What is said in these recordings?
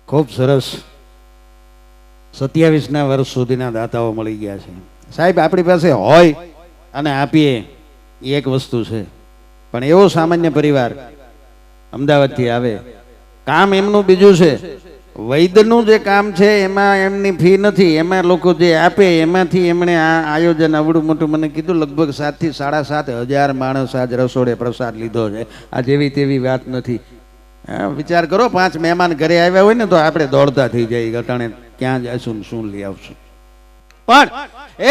ખૂબ સરસ 27ના વર્ષ સુધીના દાતાઓ મળી ગયા છે. સાહેબ આપણી પાસે હોય અને આપીએ એ એક વસ્તુ છે, પણ એવો સામાન્ય પરિવાર અમદાવાદથી આવે, કામ એમનું બીજું છે. વૈદ્યનું જે કામ છે એમાં એમની ફી નથી, એમાં લોકો જે આપે એમાંથી એમણે આ આયોજન આવડું મોટું મને કીધું લગભગ 7 થી 7.5 માણસ આજ રસોડે પ્રસાદ લીધો છે. આ જેવી તેવી વાત નથી. વિચાર કરો, 5 મહેમાન ઘરે આવ્યા હોય ને તો આપણે દોડતા થઈ જાય ગટાણે ક્યાં જઈશું ને શું લઈ આવશું. પણ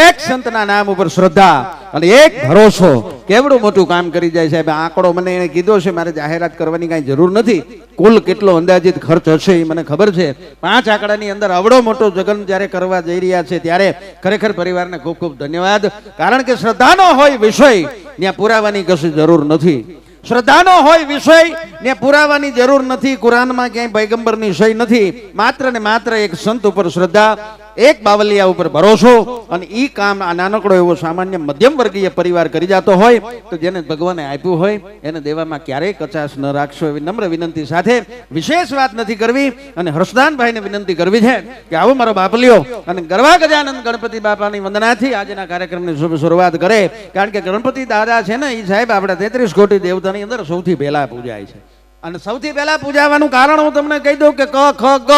એક સંતના નામ ઉપર શ્રદ્ધા અને એક ભરોસો કેવડું મોટું કામ કરી જાય. સાહેબ આંકડો મને એને કીધો છે, મારે જાહેરાત કરવાની કાંઈ જરૂર નથી. કુલ કેટલો અંદાજિત ખર્ચ હશે એ મને ખબર છે. 5 આંકડાની અંદર આવડો મોટો જગન જ્યારે કરવા જઈ રહ્યા છે ત્યારે ખરેખર પરિવારને ખૂબ ખૂબ ધન્યવાદ. કારણ કે શ્રદ્ધાનો હોય વિષય ત્યાં પુરાવાની કશી જરૂર નથી. શ્રદ્ધાનો હોય વિષય ને પુરાવાની જરૂર નથી. કુરાનમાં ક્યાંય પૈગંબરની સહી નથી. માત્ર ને માત્ર એક સંત ઉપર શ્રદ્ધા, એક બાવલિયા ઉપર ભરોસો, અને ઈ કામ આ નાનકડો એવો સામાન્ય મધ્યમ વર્ગીય પરિવાર કરી જતો હોય તો જેને ભગવાને આપ્યું હોય એને દેવામાં ક્યારેય કચાશ ન રાખશો એવી નમ્ર વિનંતી સાથે વિશેષ વાત નથી કરવી અને હર્ષદાનભાઈને વિનંતી કરવી છે કે આવો મારો બાપલિયો અને ગરવા ગજાનંદ ગણપતિ બાપાની વંદનાથી આજના કાર્યક્રમની શુભ શરૂઆત કરે. કારણ કે ગણપતિ દાદા છે ને એ સાહેબ આપણા 33 કોટી દેવતાની અંદર સૌથી પહેલા પૂજાય છે. અને સૌથી પહેલા પૂજાવાનું કારણ હું તમને કહી દઉં કે ક ખ ગ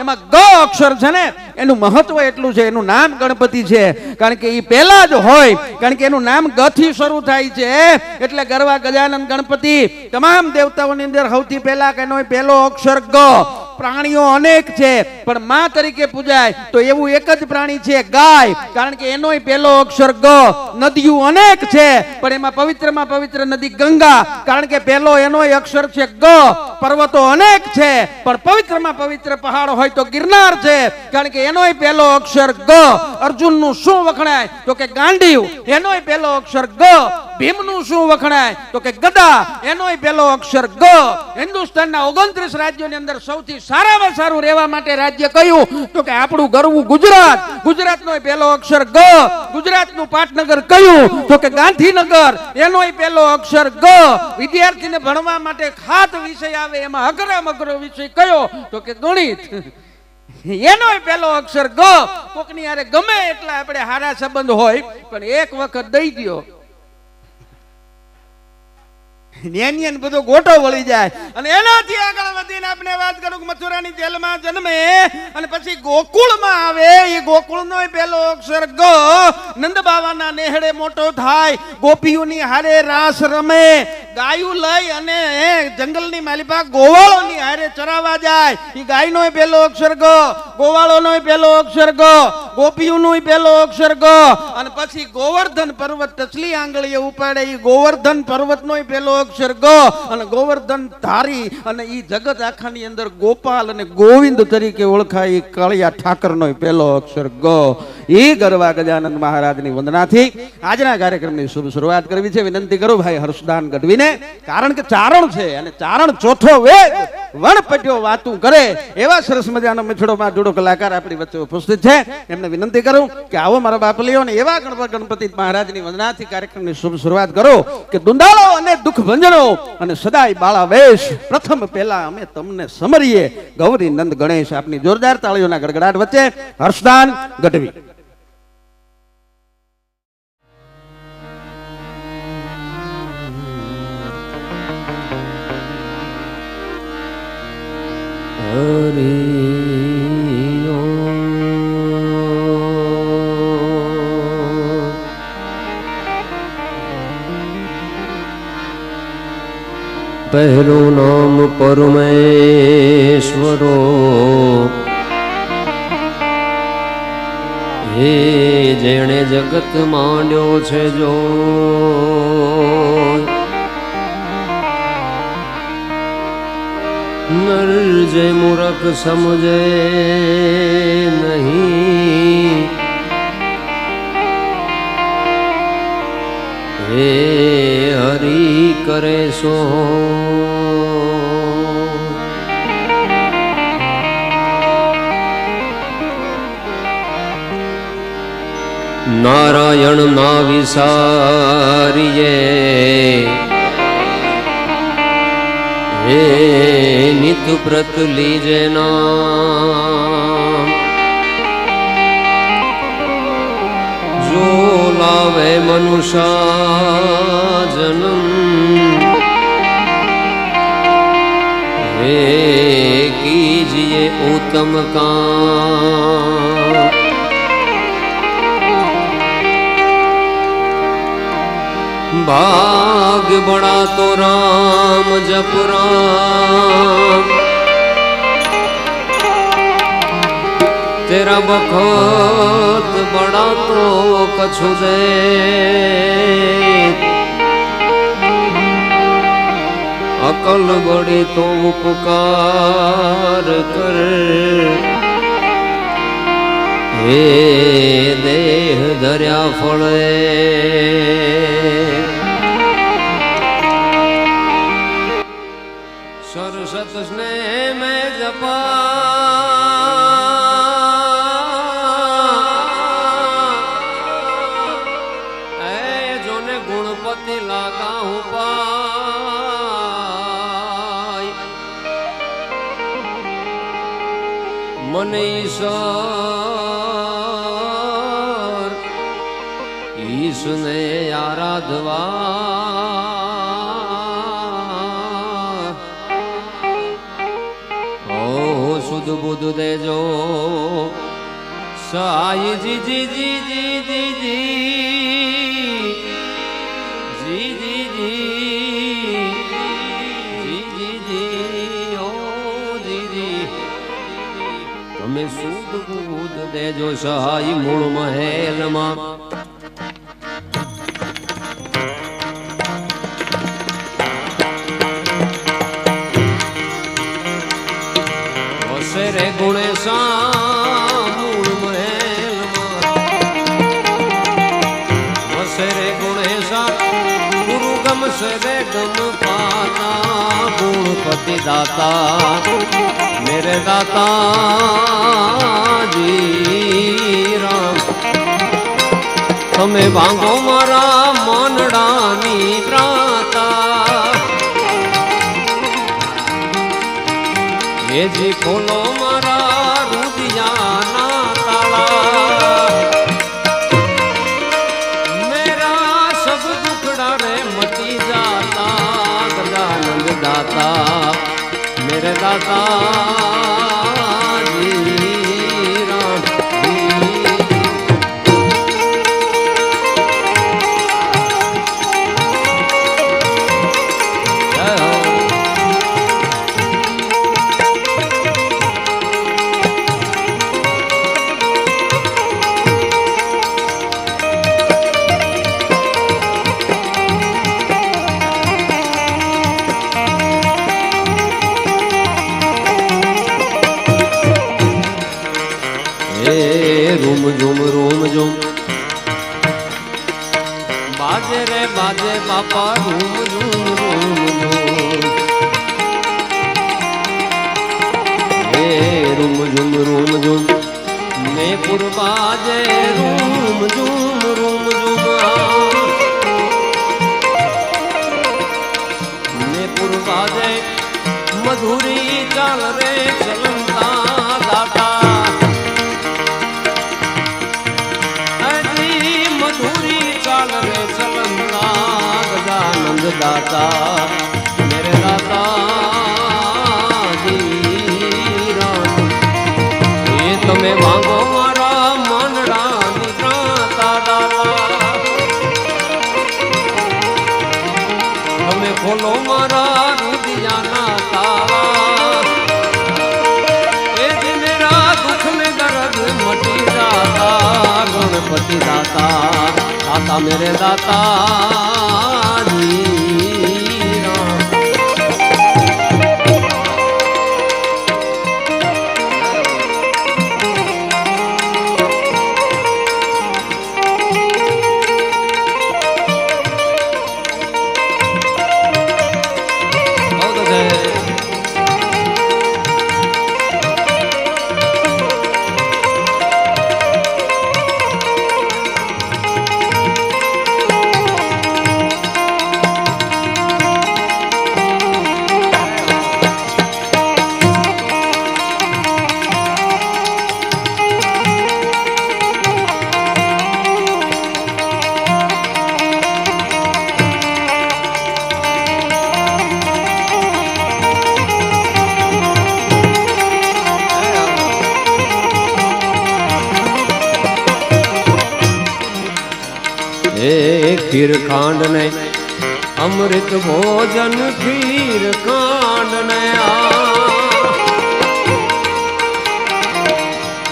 એમાં ગ અક્ષર છે ને એનું મહત્વ એટલું છે. એનું નામ ગણપતિ છે કારણ કે એ પહેલા જ હોય, કારણ કે એનું નામ ગ થી શરૂ થાય છે. એટલે ગરવા ગજાનંદ ગણપતિ તમામ દેવતાઓની અંદર સૌથી પહેલા કે એનો પહેલો અક્ષર ગ. પ્રાણીઓ અનેક છે પણ માં તરીકે પૂજાય તો એવું એક જ પ્રાણી છે ગાય, કારણ કે એનો પહેલો અક્ષર ગ. નદીઓ અનેક છે પણ એમાં પવિત્રમાં પવિત્ર નદી ગંગા, કારણ કે પહેલો એનો અક્ષર છે ગ. પર્વતો અનેક છે પણ પવિત્રમાં પવિત્ર પહાડ હોય તો ગિરનાર છે, કારણ કે એનો પહેલો અક્ષર ગ. અર્જુનનું શું વખણાય તો કે ગાંડીવ, એનો પહેલો અક્ષર ગ. ભીમનું શું વખણાય તો કે ગદા, એનો પહેલો અક્ષર ગ. હિન્દુસ્તાનના 29 રાજ્યોની અંદર સૌથી સારામાં સારું રહેવા માટે રાજ્ય કયું તો કે આપણું ગરવું ગુજરાત. ગુજરાતનો પહેલો અક્ષર ગ. ગુજરાતનું પાટનગર કયું તો કે ગાંધીનગર, એનો પહેલો અક્ષર ગ. વિદ્યાર્થીને ભણવા માટે ખાસ વિષય આવે એમાં અઘરામાં અઘરો વિષય કયો તો કે ગણિત, એનો પહેલો અક્ષર ગ. કોકની હારે ગમે એટલા આપણે હારા સંબંધ હોય પણ એક વખત દઈ દો ન્યાન્યન બધો ગોટો વળી જાય. અને એનાથી આગળ વધીને આપણે વાત કરું કે મથુરાની જેલમાં જન્મે અને પછી ગોકુળમાં આવે. એ ગોકુળનો પહેલો અક્ષર ગ. નંદ બાવાના નેહડે મોટો થાય, ગોપીઓની હારે રાસ રમે, ગાયું લઈ અને જંગલની માલિપા ગોવાળોની હારે ચરાવવા જાય. એ ગાયનો પહેલો અક્ષર ગ. ગોવાળોનો પહેલો અક્ષર ગ. ગોપીઓનો પહેલો અક્ષર ગ. અને પછી ગોવર્ધન પર્વત ટચલી આંગળીએ ઉપાડે એ ગોવર્ધન પર્વતનો પહેલો અક્ષર ગ. અને ગોવર્ધન ધારી અને ઈ જગત આખાની અંદર ગોપાલ અને ગોવિંદ તરીકે ઓળખાય કાળિયા ઠાકરનો પહેલો અક્ષર ગ. એ ગરવા ગજાનંદ મહારાજની વંદનાથી આજના કાર્યક્રમની શુભ શરૂઆત કરવી છે. વિનંતી કરું ભાઈ હર્ષદાન ગઢવીને, કારણ કે ચારણ છે અને ચારણ ચોથો વેદ વણપટ્યો વાતું કરે એવા સરસ મજાનો મિથડોમાં જોડો કલાકાર આપણી વચ્ચે ઉપસ્થિત છે. એમને વિનંતી કરું કે આવો મારા બાપલીઓ ને એવા ગણપતિ મહારાજની વંદનાથી કાર્યક્રમની શુભ શરૂઆત કરો કે દુંદાળો અને દુઃખ ભંજનો અને સદાય બાળા વેશ પ્રથમ પહેલા અમે તમને સમરીએ. ગૌરી નંદ ગણેશ આપની જોરદાર તાળીઓના ગડગડાટ વચ્ચે હર્ષદાન ગઢવી. પહેલું નામ પરમેશ્વરો, હે જેણે જગત માંડ્યો છે જો નર જે મૂરખ સમજે નહીં, હે હરી કરે સો નારાયણ ના વિસારીએ, હે नित व्रत लीजे नाम जो लावे मनुष्य जन्म हे कीजिए उत्तम काम भाग बड़ा तो राम जप राम तेरा बखत बड़ा तो कछु दे अकल बड़ी तो उपकार कर हे देह धर्या फळे सरसत स्नेह में जपा जोने गुणपति लागा हूँ पाई मन ईश्वर ईसने आराधवा सुध बुध देजो साई जी जी जी जी जी जी जी जी जी जी जी जी ओ जी जी तमे सुध बुध देजो साई मूળ મહેલમાં रे गुणेशा मूल महल वसे रे गुणेशा गुरु गम से रे गम पाता गुणपति दाता मेरे दाता जी राम तमे भांगो मारा मनडानी प्राता ये जी खोलो मारा रुदिया ना ताला मेरा सब दुखड़ा रे मटी जाता गजानंद दाता मेरे दाता जी राम रूम झूम बाजे रे बाजे बापा रूम झूम हे रूम झूम मैं पुर बाजे रूम झूम मैं पुर बाजे मधुरी चाल रे चलता दाता गजानंद दाता मेरे दाता जी राम ये तमे मांगो मारा मनड़ा निकाता दाता तमे खोलो मारा रुदिया ना ताला ए जी मेरा दुख में दर्द मटी जाता गणपति दाता दाता मेरे दाता जी राम बहुत अच्छे ખીર ખાંડ ને અમૃત ભોજન ખીર ખાંડ ને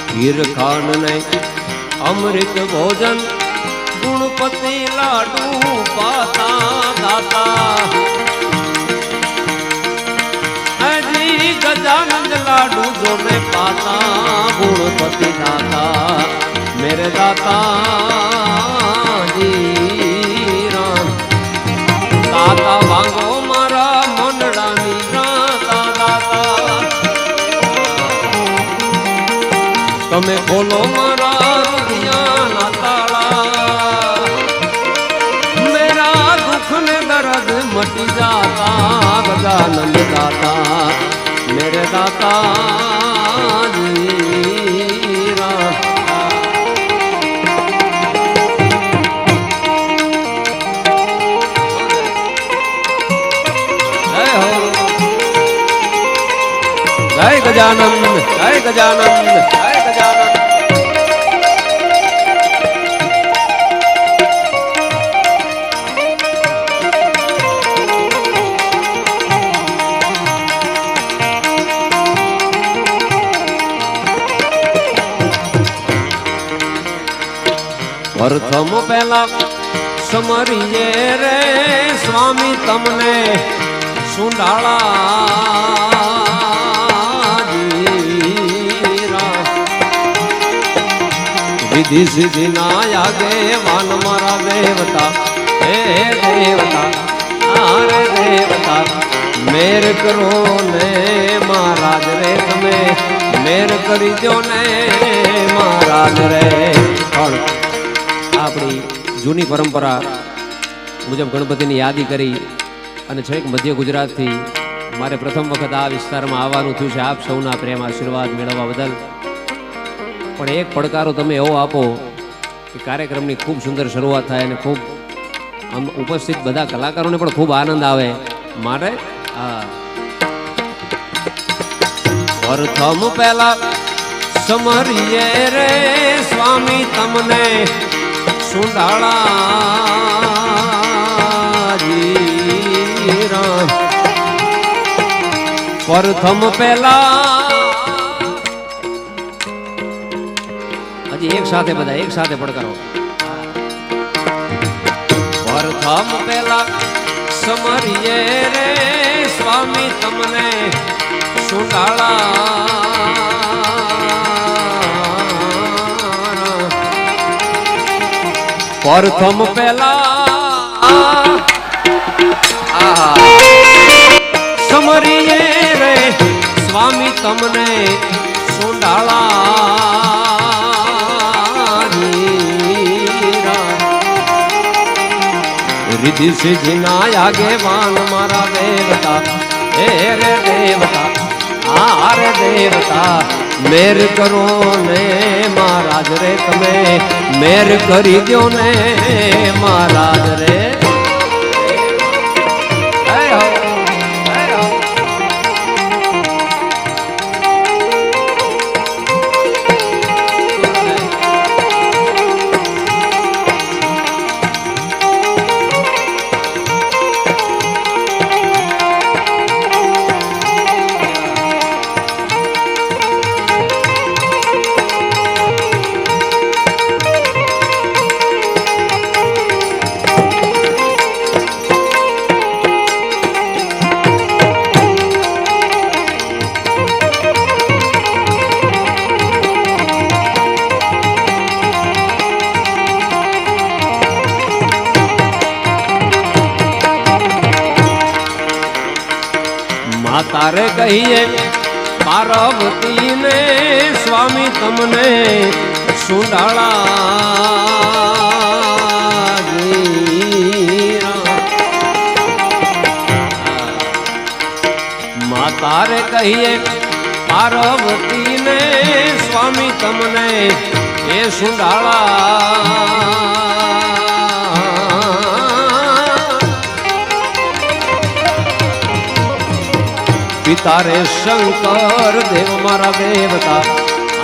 ખીર ખાંડ ને અમૃત ભોજન ગુણપતિ લાડુ પાતા દાતા હજી ગજાનંદ લાડુ જો ને પાતા ગુણપતિ દાતા मेरे दाता जी राम दाता वांगो मारा मंडळानी दाता दाता તમે ખોલો મારા હૃદયના તાળા મેરા દુઃખ ને દર્દ મટી જાતા ગજાનંદ દાતા મેરે દાતા જી રામ जय गजानंद जय गजानंद जय गजानंद प्रथम पहला समरिए रे स्वामी तमने सुंडाला विधि सिद्धि ना आगे मान मारा देवता हे देवता आरे देवता मेर करो ने महाराज रे તમે મેર કરી દો ને મહારાજ રે પણ આપણી જૂની પરંપરા મુજબ ગણપતિની યાદી કરી અને છેક મધ્ય ગુજરાતથી મારે પ્રથમ વખત આ વિસ્તારમાં આવવાનું થયું છે આપ સૌના પ્રેમ આશીર્વાદ મેળવવા બદલ પણ એક પડકારો તમે એવો આપો કે કાર્યક્રમની ખૂબ સુંદર શરૂઆત થાય અને ખૂબ આમ ઉપસ્થિત બધા કલાકારોને પણ ખૂબ આનંદ આવે મારે પ્રથમ પહેલા સમરીએ રે સ્વામી તમને સુંડાળા રામ પ્રથમ પહેલા एक साथ बधा एक साथ पड़कारो प्रथम पहला समरिए रे स्वामी तमने सुंडाला प्रथम पहला समरिए रे स्वामी तमने सुंडाला रिधि सिद्धि ना आगे मान मारा देवता हे रे देवता आरे देवता मेर करो ने महाराज रे તમે મેર કરી દો ને મહારાજ રે તારે કહીએ પાર્વતી ને સ્વામી તમને સુંડાળા તારે કહીએ પાર્વતી ને સ્વામી તમને એ સુંડાળા पिता रे शंकर देव मारा देवता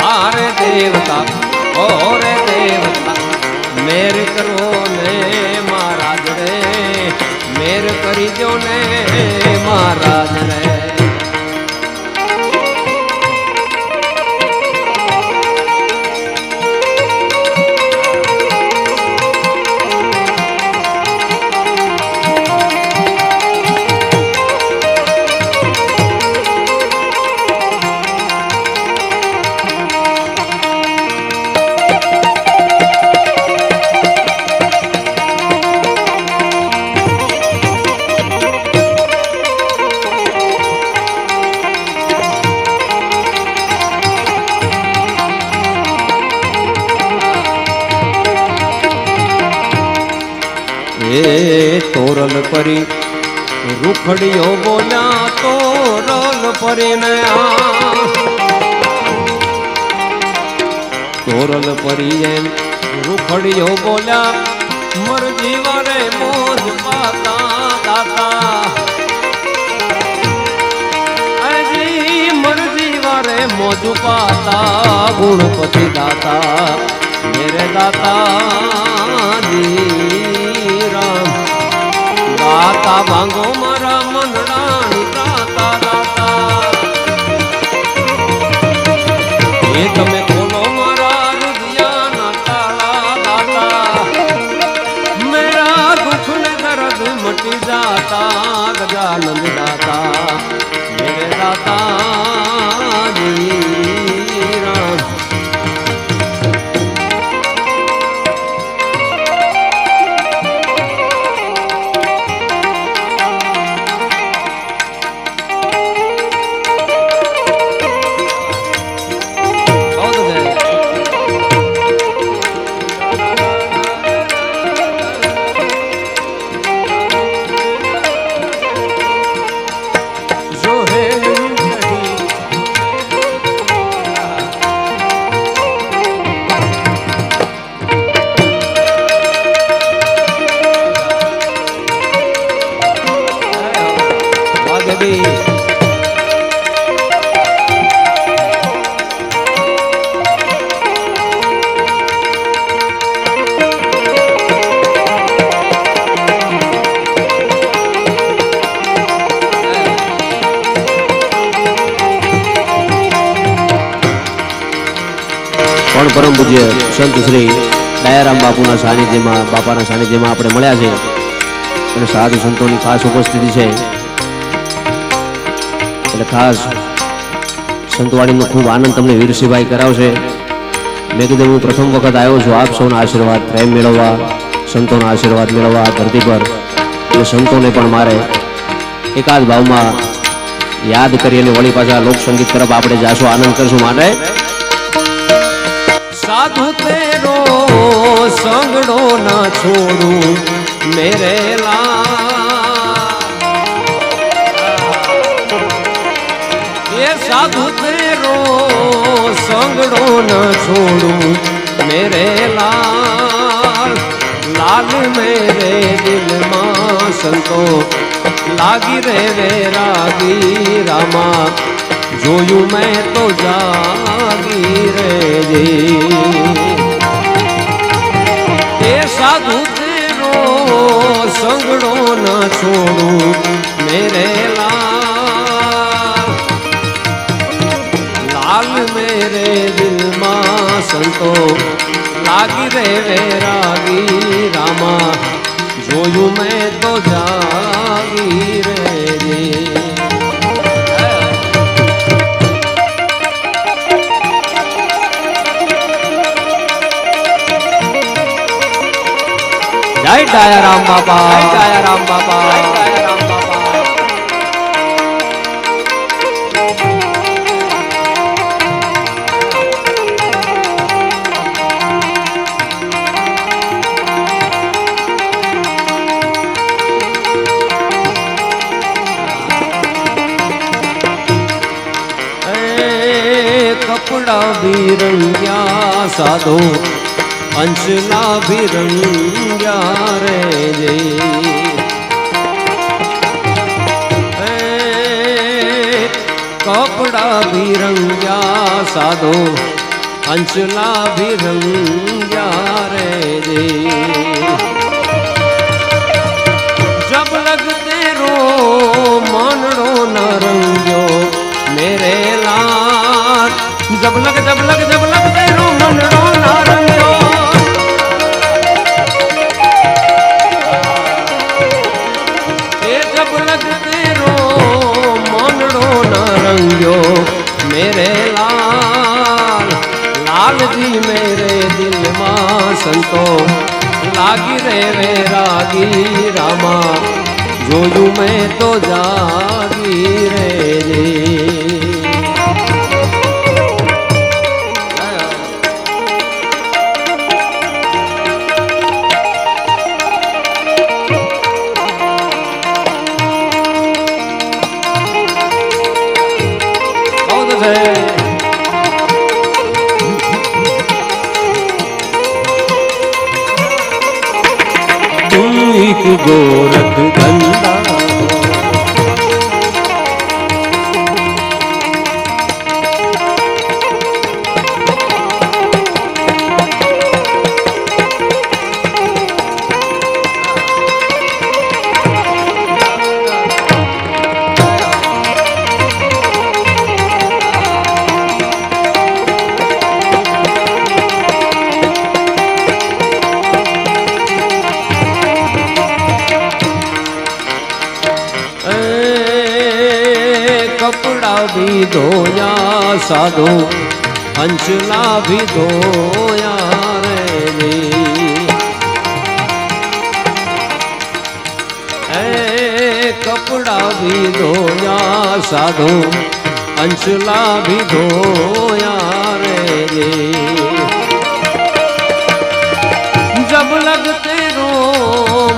आरे देवता ओ रे देवता मेर करो ने महाराज રે મેર કરી જો ને મહારાજ રે તોરલ પરી રૂખડીઓ બોલ્યા તોરલ પરીને તોરલ પરી એમ રૂખડીઓ બોલ્યા મર જીવારે મોજ પાતા દાતા અજી મર જીવારે મોજ પાતા ગુણપતિ દાતા મેરે દાતા જી રામ દાતા ભાંગો મારા મનડાની દાતા દાતા એ તમે ખોલો મારા હૃદયના તાળા દાતા મેરા દુઃખ ને દર્દ મટી જાતા ગજાનંદ દાતા મેરે દાતા જી રામ પણ પરમ પૂજ્ય સંત શ્રી દયારામ બાપુના સાનિધ્યમાં બાપાના સાનિધ્યમાં આપણે મળ્યા છે અને સાધુ સંતોની ખાસ ઉપસ્થિતિ છે એટલે ખાસ સંતવાણીનો ખૂબ આનંદ તમને વીરસિંહભાઈ કરાવશે. મેં કીધું હું પ્રથમ વખત આવ્યો છું આપ સૌના આશીર્વાદ પ્રેમ મેળવવા, સંતોના આશીર્વાદ મેળવવા ધરતી પર, એટલે સંતોને પણ મારે એકાદ ભાવમાં યાદ કરી અને વળી પાછા લોકસંગીત તરફ આપણે જાશું, આનંદ કરશું. માટે સાધુ તેરો સંગડો ના છોડું મેરે એ સાધુ તેરો સંગડો ના છોડું મેરે લાલ મેરે દિલમાં સંતો લાગી રે વેરાગી રામા જોયું મેં તો જાગી રે એ સાધુ તેરો સંગડો ના છોડું મેરે લાલ મેરે દિલમાં સંતો લાગી રે વેરાગી રામા જોયું મેં તો જાગી રે જય દયારામ બાપા, જય દયારામ બાપા, જય દયારામ બાપા. કપડા भी रंग्या साधो अंशला भी रंग्या रे कपड़ा भी रंग्या साधो अंशला भी रंग्या रे जब लग तेरो मनड़ो ना रंग्यो ये जब लग तेरो मनड़ो ना रंग्यो मेरे लाल लाल जी मेरे दिल मां संतो लागी रे वैरागी रामा जोयू मैं तो जागी रे रे गोरख गंगा कपड़ा भी धोया साधो अंचला भी धोया रे कपड़ा भी धोया साधो अंचला भी धोया रे जब लग तेरो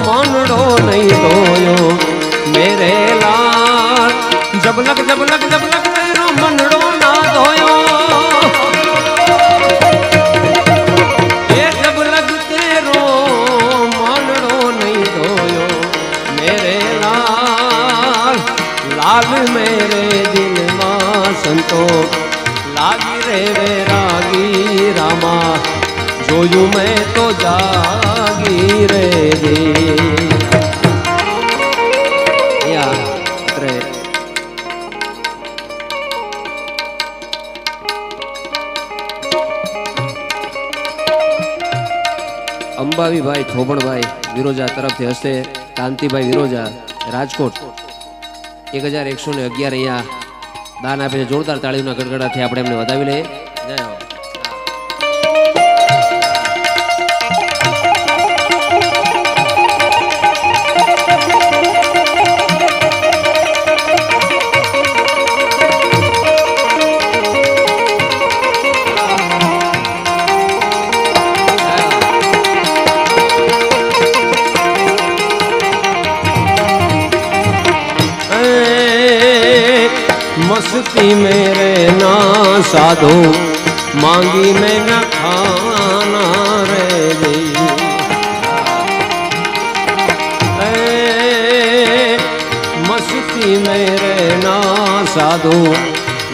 मनड़ो नहीं धोयो मेरे लाल जब लग तेरो मनड़ो ना धोयो ये जब लग तेरो मनड़ो नहीं धोयो मेरे लाल लाल मेरे दिल मां संतो लागी रे वैरागी रामा जोयू मैं तो जागी रे या रे અંબાવીભાઈ થોબણભાઈ વિરોજા તરફથી હસ્તે કાંતિભાઈ વિરોજા રાજકોટ 1111 અહીંયા દાન આપે છે જોરદાર તાળીઓના ગડગડાથી આપણે એમને વધાવી લઈએ જય હો मस्ती मेरे ना साधो मांगी में न खाना रे मस्ती मेरे ना साधो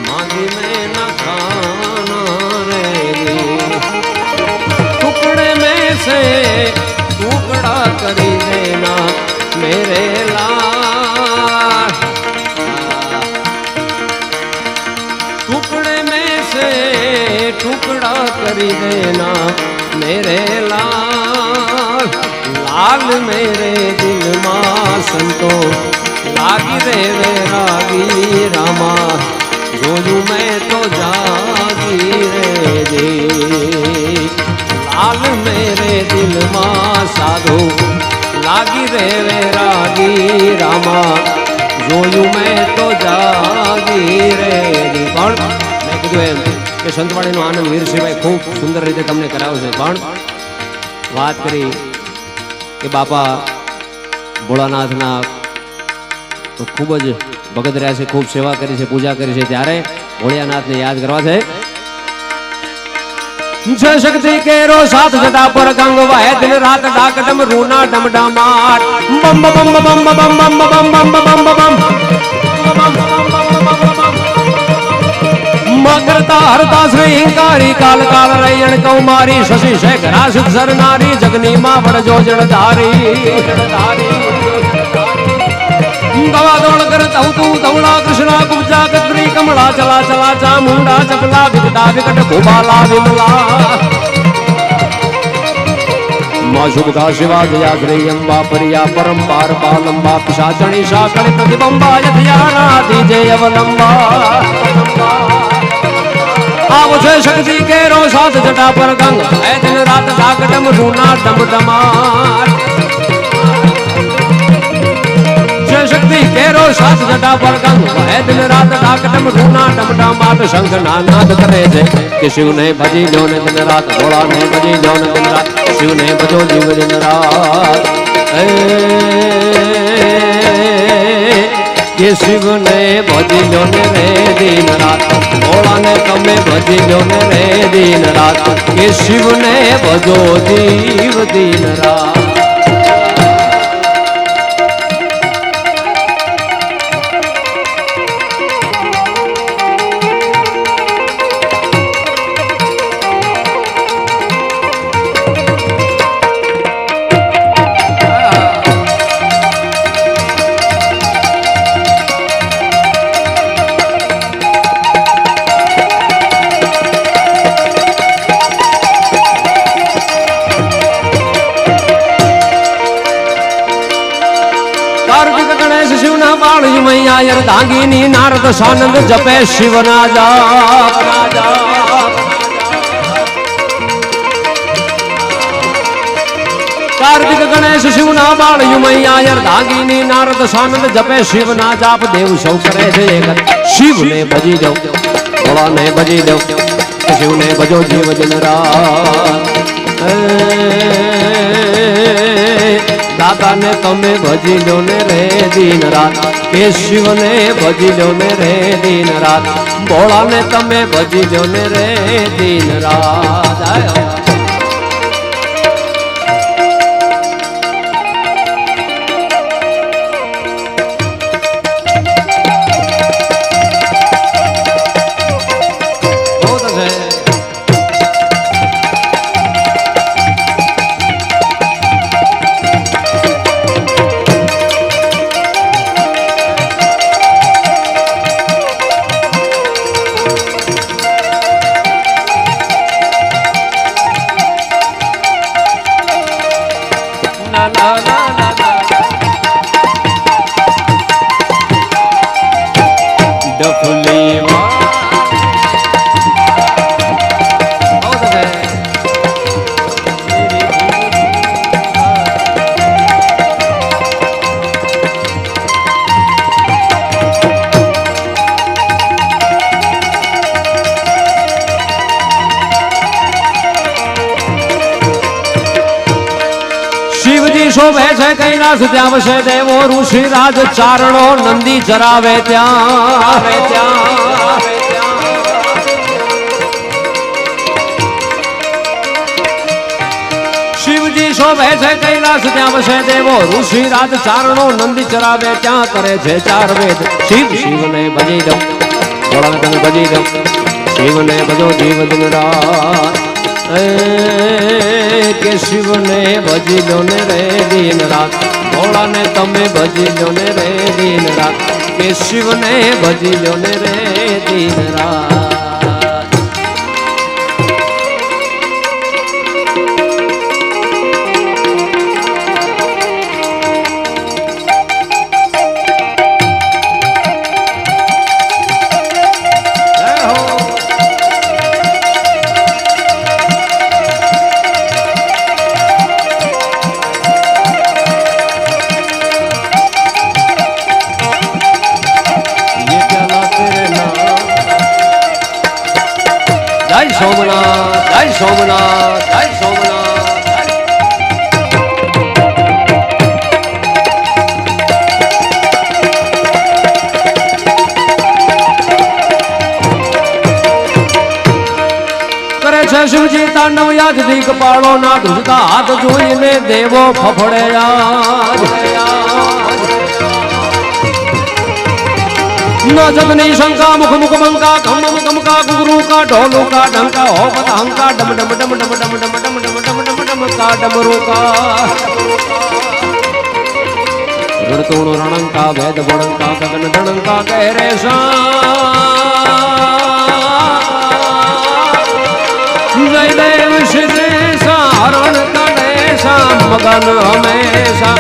मांगी में न खाना रे टुकड़े में से टुकड़ा करी देना मेरे लाल टुकड़े में से टुकड़ा करी देना मेरे लाल लाल मेरे दिल मां संतो लागी रे वैरागी रामा जोयू मैं तो जागी रे लाल मेरे दिल मां साधो लागी रे वैरागी रामा જોયું મેં તો જાગી રે પણ મેં કીધું એમ કે સંતવાણીનો આનંદ વીરસિંહભાઈ ખૂબ સુંદર રીતે તમને કરાવ્યો છે પણ વાત કરી કે બાપા ભોળાનાથના તો ખૂબ જ ભગત રહ્યા છે ખૂબ સેવા કરી છે પૂજા કરી છે ત્યારે ભોળિયાનાથને યાદ કરવા છે जय शक्ति केरो साथ जटा पर गंग वाहे दिन रात डाक डम रूना डम डमाट बम बम बम बम बम बम बम बम बम मगरता हरता श्री हिंकारी काल काल रैयण कौमारी शशि शेखरा सिद्ध सर नारी जगनी मां बड़ जो जड़धारी दवा दौड़ कर तऊ तू दौड़ा कृष्णा कुब्जा कत्री कमला चला चला चामुंडा चपला विकटा विकट भूबाला विमला माँ शुभका शिवा जया श्री अम्बा परिया परम्पार पालंबा पिशाचणी शाकण प्रतिबंबा यथया राधि जय अवलंबा आओ छे शक्ति के रो साथ जटा पर गंग ऐ दिन रात डाक डम ढूना डम डमार छे शक्ति के रो साथ जटा पर गंग ऐ दिन रात डाक डम ढूना डम डमार शंख नाद करे छे कि शिव ने भजी लो ने दिन रात भोला ने भजी लो ने दिन रात शिव ने भजो जीव दिन रात कि शिव ने भजी लो ने रे दिन रात भोला ने तमे भजी लो ने रे दिन रात कि शिव ने भजो जीव दिन रात मैया धांगिनी नारद सानंद जपे शिव ना जाप कार्तिक गणेश शिव ना बाण मैया धांगिनी नारद सानंद जपे शिव ना जाप देव सौ करे शिव ने भजी दो भोला ने भजी दो शिव ने भजो जीव दिन रात दादा ने तमे भजी लो ने रे दिन रात के शिव ने भजी लो ने रे दिन रात भोला ने तमे भजी लो ने रे दिन रात आयो शोभे छे कैलाश त्यावशे देवो ऋषि राज चारणो नंदी चरावे त्या शिवजी शोभे छे कैलाश त्यावशे देवो ऋषि राज चारणो नंदी चरावे त्या करे छे चार वेद शिव शिव ने भजी दो भोला ने भजी दो शिव ने भजो जीव दिन रात के शिव ने भजी लो ने रे दिन रात भोला ने तमे भजी लो ने रे दिन रात के शिव ने भजी लो ने रे दिन रात सोमनाथ जय सोमनाथ जय सोमनाथ करे छे शिवजी तांडव याद दीक पाड़ो ना तुझका हाथ जोईने देवो फफड़े न जगनी शंका मुख मुख मंका खम खम का गुरु का ढोलू का ढंका हो हंका डम डम डम डम डम डम डम डम डम डम डम का डमरू का ऋतुण रणंका वेद गुणंका गगन धणंका गहरे जय देव श्री हरण गणेशा मगन हमेशा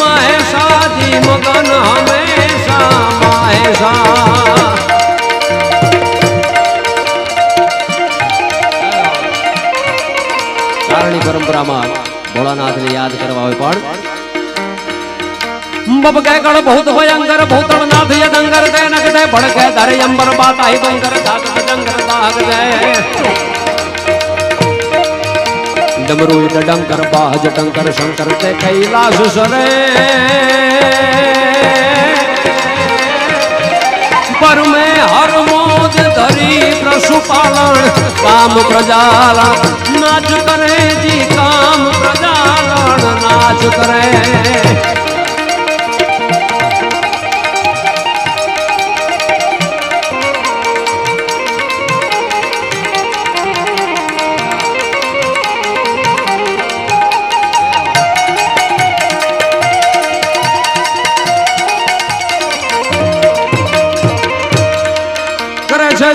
महेशा जी मगन हमेशा महेशा चारणी परंपरा में भोलानाथ ने याद करवा पण बब के गण बहुत भयंकर भूतल नाथ यदंगर दे नगदे भड़के धरे अंबर बात आई बंकर दाग जंगर दाग दे डमरू डंकर बाज डंकर शंकर ते कैलाश सरे पर में हर मोद धरी पशुपालन काम प्रजाला नाच करे जी काम प्रजालन नाच करे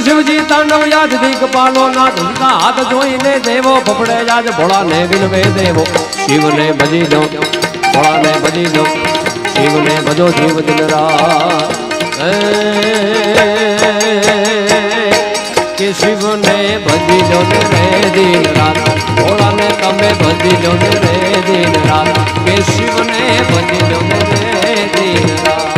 शिवजी तांडव याद दिग्पालो नाथ उनका हाथ जोईने देवो फफड़े जाज भोला ने विनवे देवो शिव ने भजी लो भोला ने भजी लो शिव ने भजो जीव दिन रात कि शिव ने भजी लो रे दिन रात भोला ने तमे भजी लो रे दिन रात कि शिव ने भजी लो रे दिन रात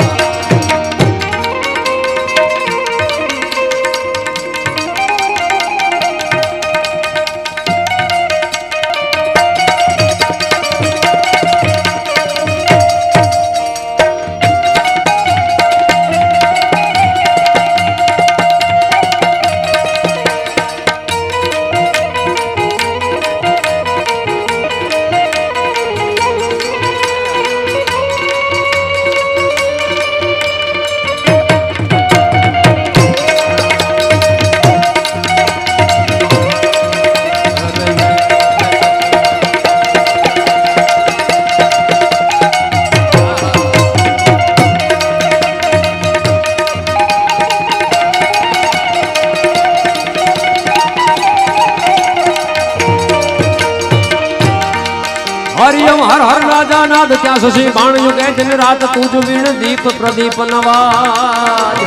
हरियम हर हर राजा नाद क्या शशि बाण युगे दिन रात तुझ वीण दीप प्रदीप नवाज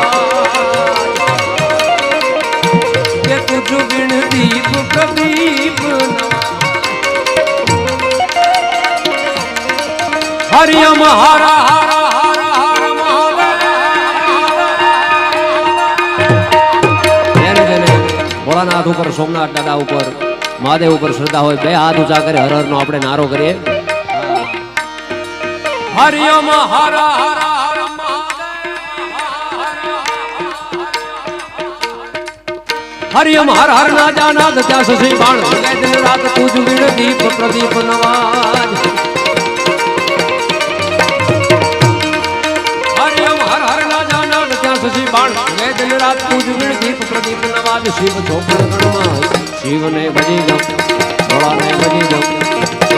के तुझ वीण दीप प्रदीप हरियम हर हर हर हर महादेव भोलानाथ ऊपर सोमनाथ दादा ऊपर महादेव ऊपर श्रद्धा हो बे हाथ ऊंचा करे हर हर नो आपणे नारो करिए हरिओम हर हर हर हरिओम हर हर ना जाना त्या शशि बाण जगे दिन रात तुझ वीण दीप प्रदीप नवाज हरिओम हर हर ना जाना त्या शशि बाण जगे दिन रात तुझ वीण दीप प्रदीप नवाज शिव चौपड़ गणमाई शिव ने भजी लो भोला ने भजी लो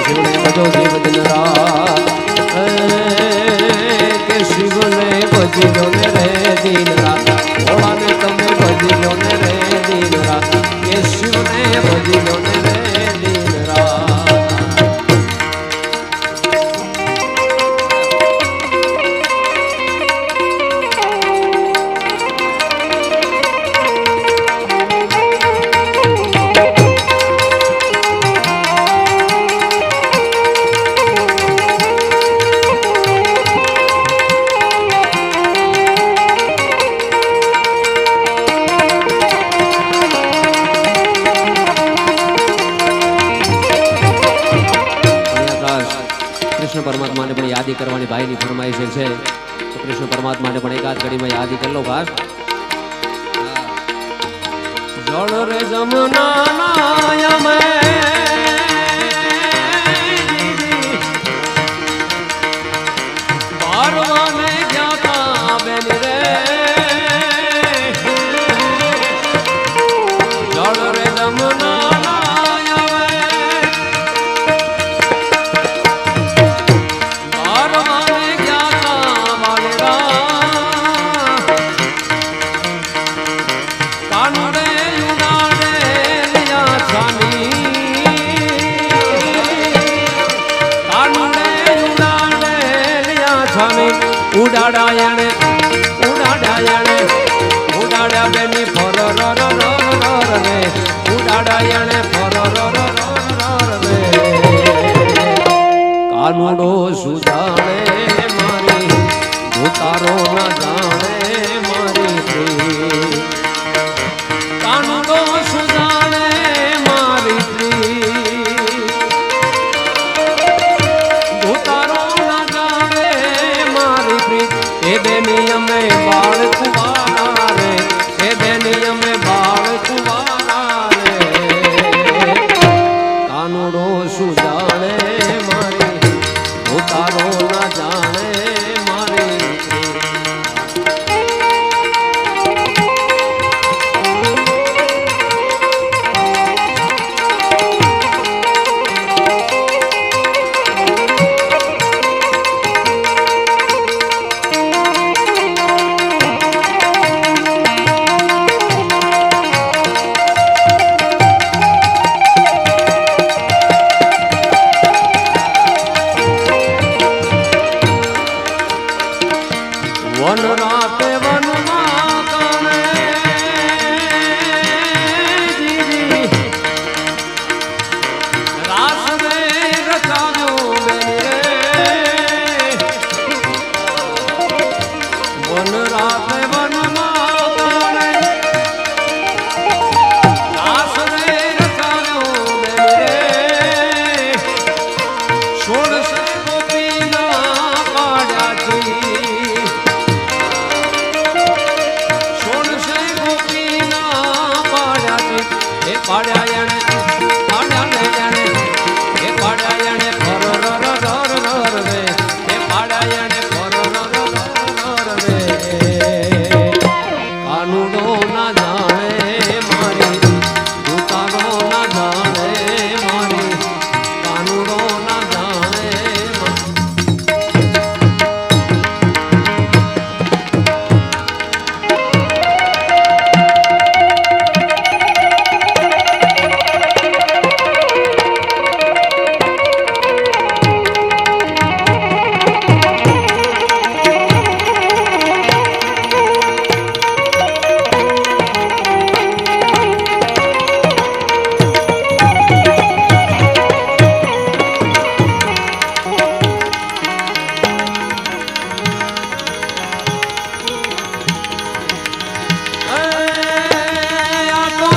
शिव ने भजो जीव दिन रात के शिव ने भजी लो रे दिन रात भोला ने तमे भजी लो रे दिन रात के शिव ने भजी लो रे दिन रात कृष्ण परमात्मा ने पण यादी करवानी भाई नी फरमाइश है तो कृष्ण परमात्मा ने पण एकाद घड़ी में यादी कर लो खास जल रे जमुना नाया में बारवा ने जाता बेनी रे जल रे जमुना ઉડાડ્યા બેની ફર રે ઉડાડ્યા ફર રે કાનુડો સુજાણે મારી ધોતારો ના જાણે મારી પ્રી કાનુડો સુજાણે મારી પ્રી ધોતારો ના જાણે મારી પ્રી એ બેની અમે બાળ કુવારા રે એ બેની અમે બાળ કુવારા રે કાનુડો સુજાણે મારી ધોતારો ના જાણે મારી વન રાતે વનમાં કાણે જીજી રાસ રે રચાવ્યો બેની વન રાતે વનમાં કાણે રાસ રે રચાવ્યો બેની સોળસે ગોપીના પાડ્યા પાડ્યા જાણે એ પાડ્યા જાણે ફર રે એ પાડ્યા જાણે ફર રે કાનુડો ના જાણે મારી ધોતારો ના જાણે મારી કાનુડો ના જાણે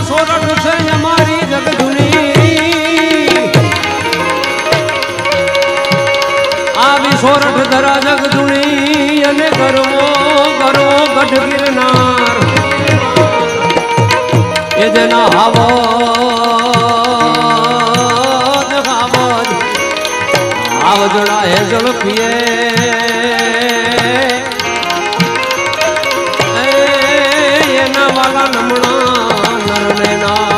સોરઠ છે અમારી જગધુની આવી સોરઠ ધરા જગધુની અને ગરવો ગઢ ગિરનાર એ જેના આવજડા હે ઝડપીએ એના વાલા નમણા નરનેના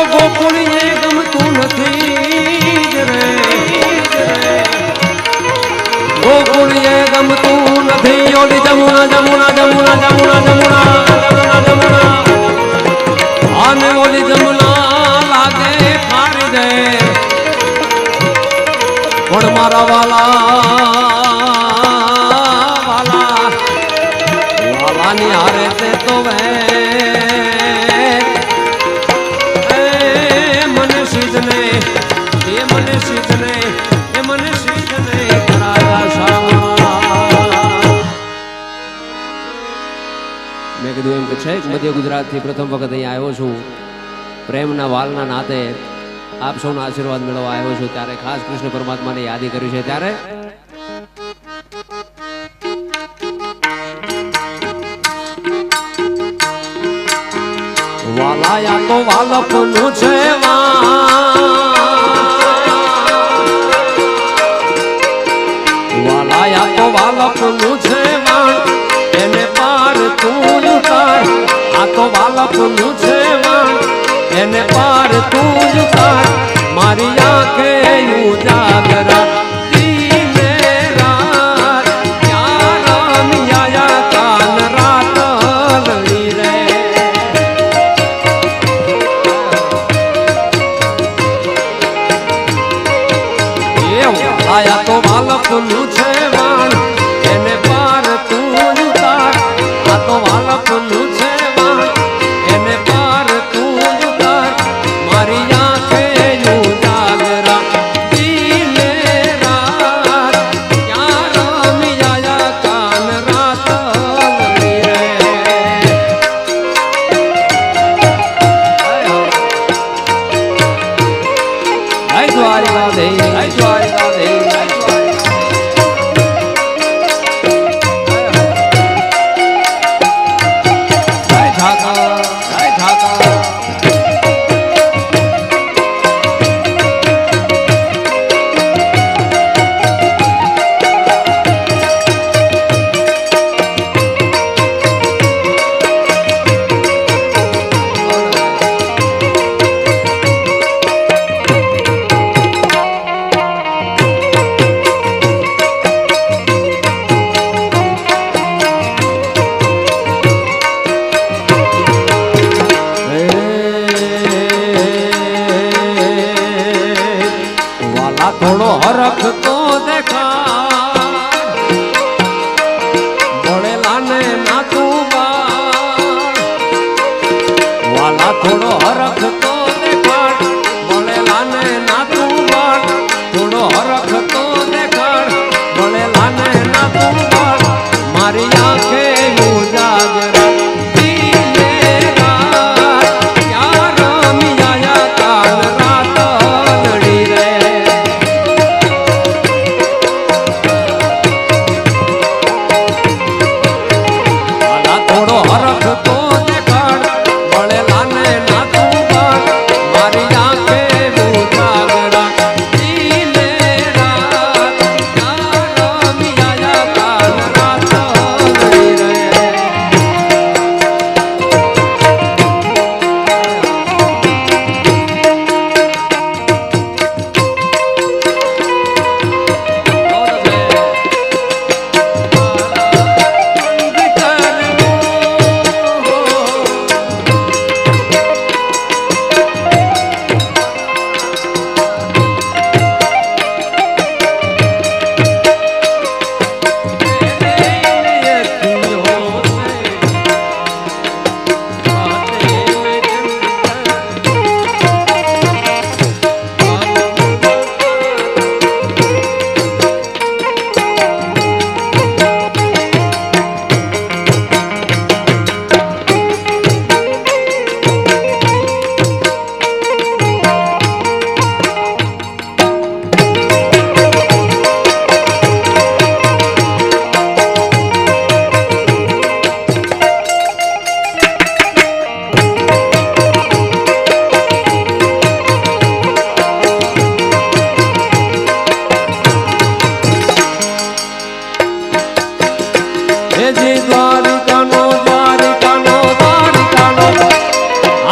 ગોકુળીએ ગમતું નથી રે ગોકુળીએ ગમતું નથી ઓલી જમુના જમુના જમુના જમુના જમુના જમુના જમુના અને ઓલી જમુના લાગે ફાડી દે પણ મારા વાલાની હારે તે તો વે મેં કીધું એમ કે છે મધ્ય ગુજરાતથી પ્રથમ વખત અહીંયા આવ્યો છું પ્રેમના વાલના નાતે આપ સૌના આશીર્વાદ મેળવવા આવ્યો છું ત્યારે ખાસ કૃષ્ણ પરમાત્માને યાદી કરી છે ત્યારે વાલાયા તો વાલપનું છે વાલાયા તો વાલપનું છે એને પાર તું ઉતાર આ તો વાલપનું છે એને પાર તું ઉતાર મારી આંખે ઉજાગરા દીને રાત ક્યાં થોડો હરખ તો દેખા ભોળેલાને નાતું બાળ વાલા થોડો હરખ તો દેખાડ ભોળેલાને નાતું બાળ થોડો હરખ તો દેખાડ ભોળેલાને નાતું બાળ મારી આંખે ઉજાગરા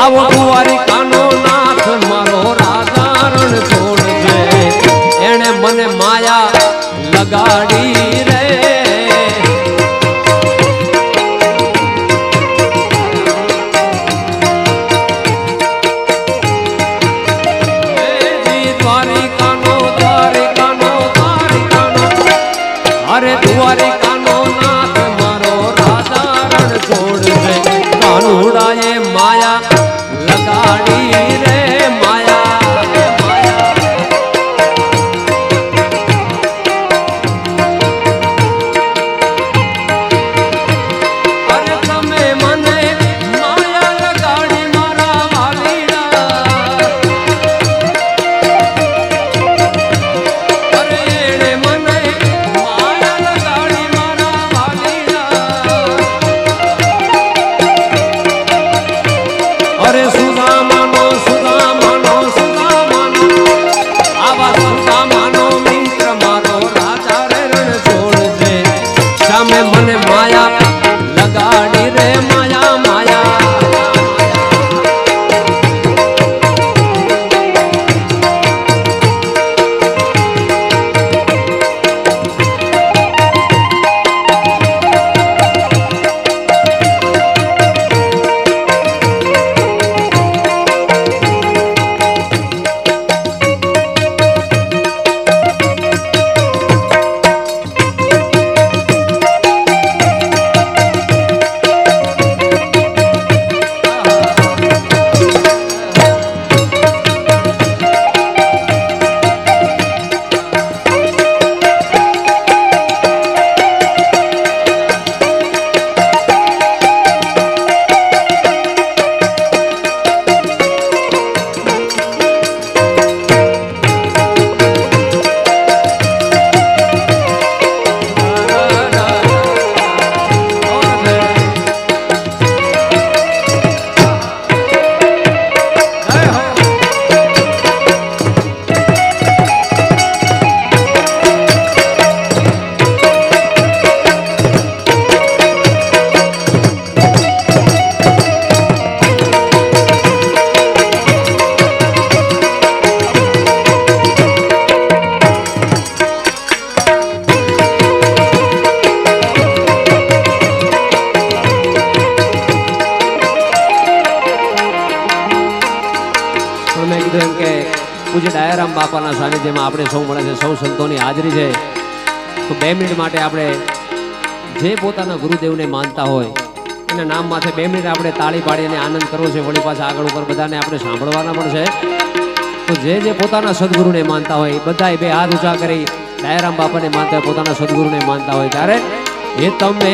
આવો દ્વારિકાનો નાથ મારો રાજા રણ છોડશે એણે મને માયા લગાડી રે દ્વારિકાનો દ્વારિકાનો દ્વારિકાનો અરે દ્વારિકાનો નાથ મારો રાજા રણ છોડશે કાનુડાએ માયા લગાડી રે માયા અરે તમે મને માયા લગાડી મારા વાલીડા અરે એણે મને માયા લગાડી મારા વાલીડા અરે સુદામાનો સુદામાનો સુદામાનો આવા સુદામાનો મિત્ર મારો રાજા રે રણ છોડશે સામે મને માયા લગાડી રે માયા માયા પૂજ્ય ડાયારામ બાપાના સાનિધ્યમાં આપણે સૌ મળે છે, સૌ સંતોની હાજરી છે. તો 2 મિનિટ માટે આપણે જે પોતાના ગુરુદેવને માનતા હોય એના નામ માથે 2 મિનિટ આપણે તાળી પાડીને આનંદ કરવો છે. વળી પાછા આગળ ઉપર બધાને આપણે સાંભળવાના પણ છે. તો જે પોતાના સદગુરુને માનતા હોય એ બધાએ 2 હાથ ઊંચા કરી દયારામ બાપાને માનતા હોય, પોતાના સદગુરુને માનતા હોય ત્યારે એ તમે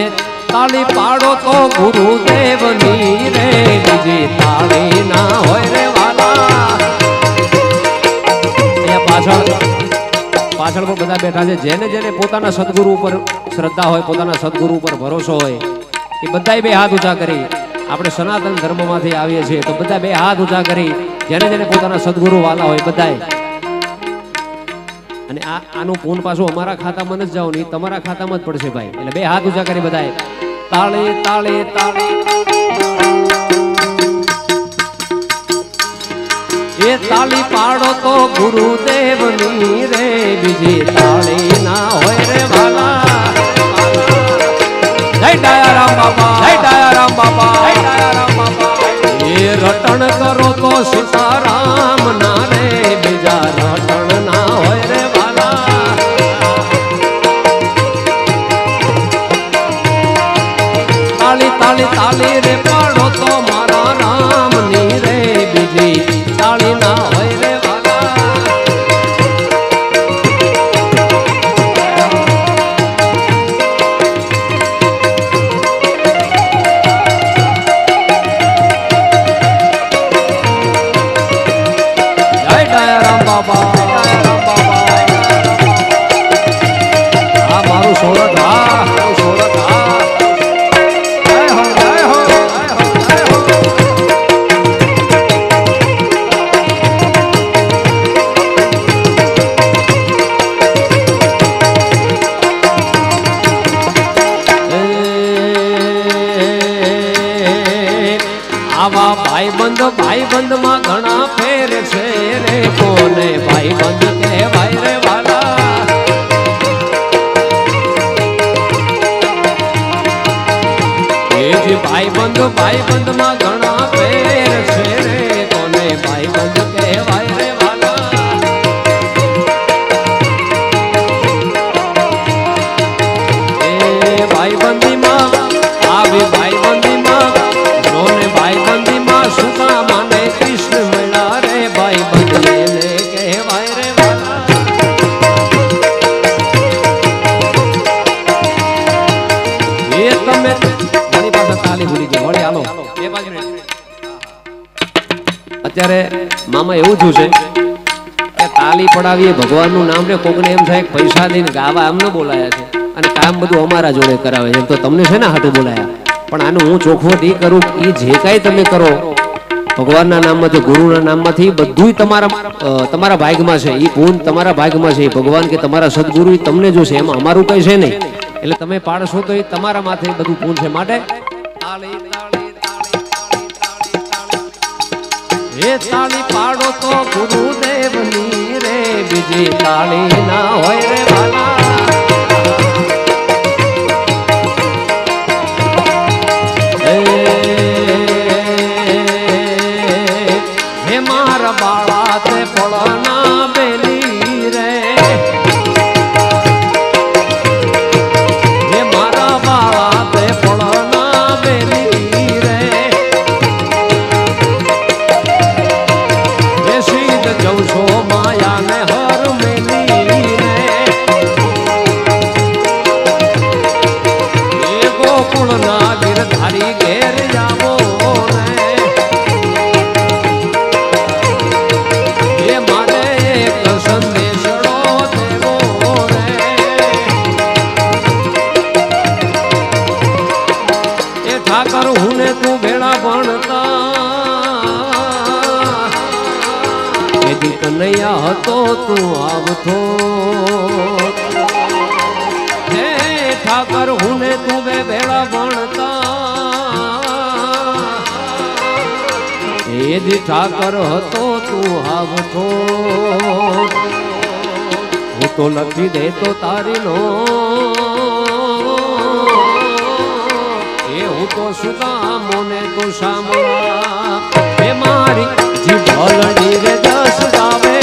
તાળી પાડો તો ગુરુદેવની રે, બીજી તાળી ના હોય રે વાલા. પાછળ પણ બધા બેઠા છે. જેને પોતાના સદગુરુ ઉપર શ્રદ્ધા હોય, પોતાના સદગુરુ ઉપર ભરોસો હોય એ બધાએ 2 હાથ ઊંચા કરી. આપણે સનાતન ધર્મમાંથી આવીએ છીએ તો બધા 2 હાથ ઊંચા કરી જેને પોતાના સદગુરુ વાલા હોય બધાએ. અને આનું પૂન પાછું અમારા ખાતામાં જ જાવ નહીં, તમારા ખાતામાં જ પડશે ભાઈ. એટલે 2 હાથ ઊંચા કરી બધાએ તાળી તાળી તાળી. એ તાળી પાડો તો ગુરુદેવની રે, બીજી તાળી ના હોય રે વાલા. જય ડાયારામ બાપા, જય ડાયારામ બાપા, જય ડાયારામ બાપા. એ રટણ કરો તો સીતારામ ના રે, બીજા રટણ ના હોય રે વાલા. તાળી તાળી તાળી રે પાડો તો મારા રામની રે, બીજી તાળી ના હોય રે વાલા. જય ડાયારામ બાબા, ડાયારામ બાબા. હા મારું સોરઠ, હા મારું સોરઠ, હા. જય હો, જય હો, જય હો, જય હો. આવા ભાઈબંધ માં ઘણા ફેર છે રે, કોને ભાઈબંધ કહેવાય રે વાલા. એ જે ભાઈબંધ માં ઘણા ફેર છે રે, કોને ભાઈબંધ કહેવાય રે વાલા. એ ભાઈબંધીમાં આવી ભાઈબંધીમાં જોને ભાઈબંધીમાં સુકા માને કૃષ્ણ મળ્યા રે, ભાઈબંધ એને કહેવાય રે વાલા. એ તમે મારી પાસે તાલી ભૂલી ગયા, વળી હાલો 2-5 મિનિટ. અત્યારે મામા એવું થયું છે કે તાલી પડાવીએ ભગવાનનું નામ રે, કોકને એમ થાય પૈસા દઈને ગાવા એમને બોલાયા છે અને કામ બધું અમારા જોડે કરાવે છે. તો તમને છે ને હાટું બોલાયા, પણ આનું હું ચોખવટ એ કરું કે જે કાંઈ તમે કરો ભગવાનના નામમાંથી, ગુરુના નામમાંથી, બધું તમારા ભાગમાં છે. એ પૂન તમારા ભાગમાં છે. ભગવાન કે તમારા સદગુરુ તમને જોશે, એમાં અમારું કઈ છે નહીં. એટલે તમે પાડશો તો એ તમારા માથે બધું પૂન છે. માટે તાળી તાળી તાળી તાળી તાળી. એ તાળી પાડો તો ગુરુદેવની રે, બીજી તાળી ના હોય રે વાલા. હે મારા બાળા તે પડના બેલી રે, હે મારા બાળા તે પડના બેલી રે. હે સીધ જઉં છો માયાને હર મેલી રે. હે ગોકુળના ગિરધારી ઘેર જાવો ને, એ મારે એક સંદેશડો દેવો રે. એ ઠાકર હું ને તું ભેળા ભણતા, એ દીક નૈયા હતો તું આવતો. હે ઠાકર હું ને તું ભેળા ભણતા, એ દી ઠાકર હતો તું આવતો. હું તો લખી દેતો તારી નો, એ હું તો સુતા મોને તો સાંભળા. એ મારી જીભ હલડી રે જસ ગાવે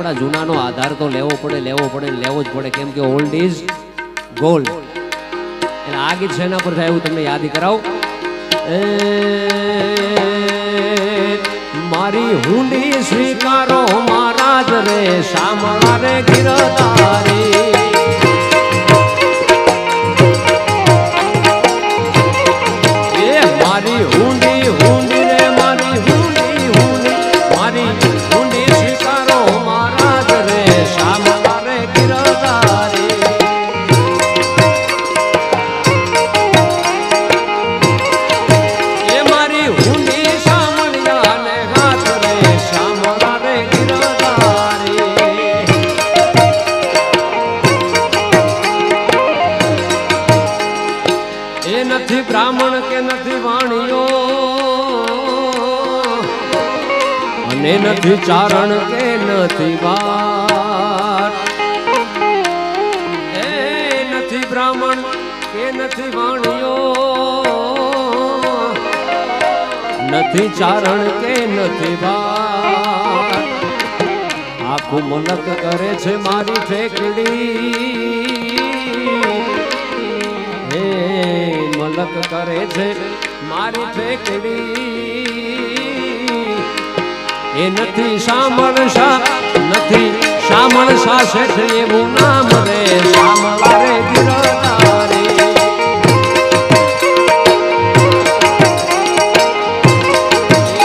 આપણા જૂનાનો આધાર તો લેવો પડે ને લેવો જ પડે, કેમ કે ઓલ્ડ ઇઝ ગોલ્ડ. એટલે આ ગીત છે એના પર થાય એવું તમને યાદ કરાવું. મારી હુંડી સ્વીકારો મહારાજ રે શામળા રે ગિરધારી. મારી હુંડી હુંડી રે મારી હુંડી હુંડી મારી હુંડી સ્વીકારો મહારાજ રે શામળા રે ગિરધારી. એ મારી હુંડી શામળિયા ને ગાત રે શામળા રે ગિરધારી. એ નથી બ્રાહ્મણ કે નથી વાણિયો અને નથી ચારણ કે નથી વાત. એ નથી બ્રાહ્મણ કે નથી વાણિયો નથી ચારણ કે નથી વાત. આખું મલક કરે છે મારી ઠેકડી. હે મલક કરે છે મારી ઠેકડી. એ નથી શામળ શાહ નથી શામળ શાહ શેઠ એવું નામ રે શામળા રે ગિરધારી.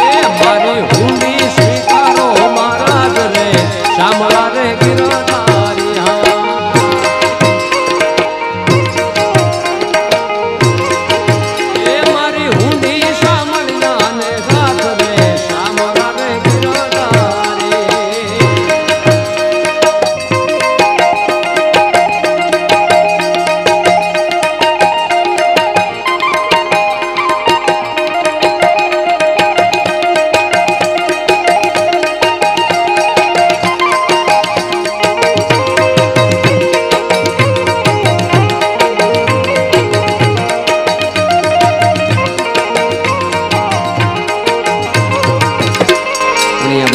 એ મારી હુંડી સ્વીકારો મહારાજ રે શામળા રે ગિરધારી. એ મારી હુંડી શામળિયા ને ગાત રે શામળા રે ગિરધારી.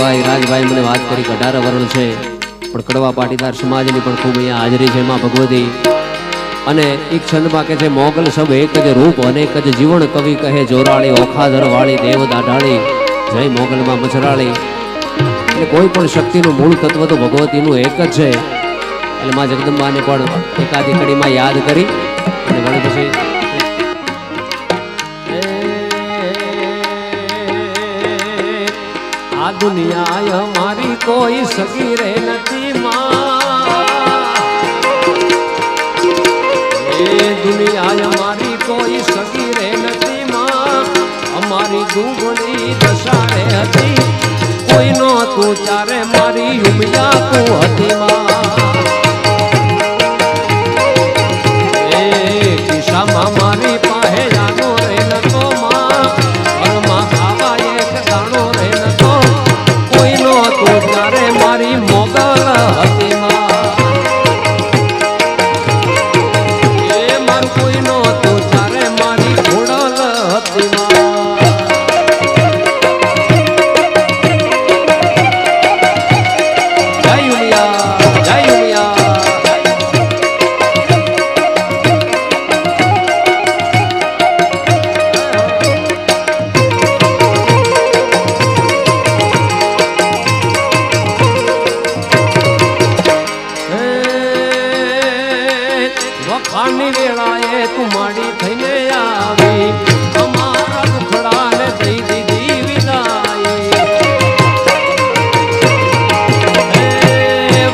ભાઈ રાજભાઈ મને વાત કરી કે 18 વરણ છે, પણ કડવા પાટીદાર સમાજની પણ ખૂબ અહીંયા હાજરી છે માં ભગવતી. અને એક છંદમાં કે છે મોગલ સબ એક જ રૂપ અનેક જ જીવન કવિ કહે જોરાળી ઓખાધર વાળી દેવ દાઢાળી જય મોગલમાં મચરાળી. એટલે કોઈ પણ શક્તિનું મૂળ તત્વ તો ભગવતીનું એક જ છે. એટલે માં જગદંબાને પણ એકાદી કડીમાં યાદ કરી અને વળી પછી આ દુનિયા અમારી કોઈ સગી રે નથી માં. એ દુનિયા અમારી કોઈ સગી રે નથી માં. અમારી દુગણી દશા રે હતી કોઈ નો તું ત્યારે મારી ઉમિયા તું હતી માં. એ કિસ્સામાં મારી પાસે જાનો રે નતો માં. ઘરમાં ખાવા એક દાણો રે નતો કોઈ નો તું ત્યારે મારી મોગલ હતી માં. એ મારું કોઈ નો તું ત્યારે મારી ઘોડલ હતી માં. જય ઉમિયા જય ઉમિયા. વખાણની વેળાએ તું માડી થઈને આવી અમારા દુખડાને દઈ દીધી વિદાય.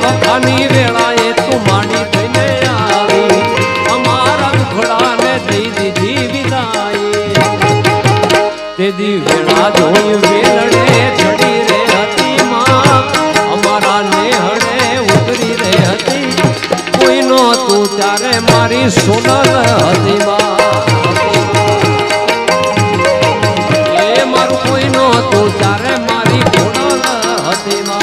વખાણની વેળાએ તું માડી થઈને આવી અમારા દુખડાને દઈ દીધી વિદાય. તે દી વેળા જોઈ વેલડે ચડી રે હતી માં. અમારા નેહડે ઉતરી રે હતી કોઈ નો તું ત્યારે મારી સોનલ હતી માં. એ મારું કોઈ નો તું ત્યારે મારી સોનલ હતી માં.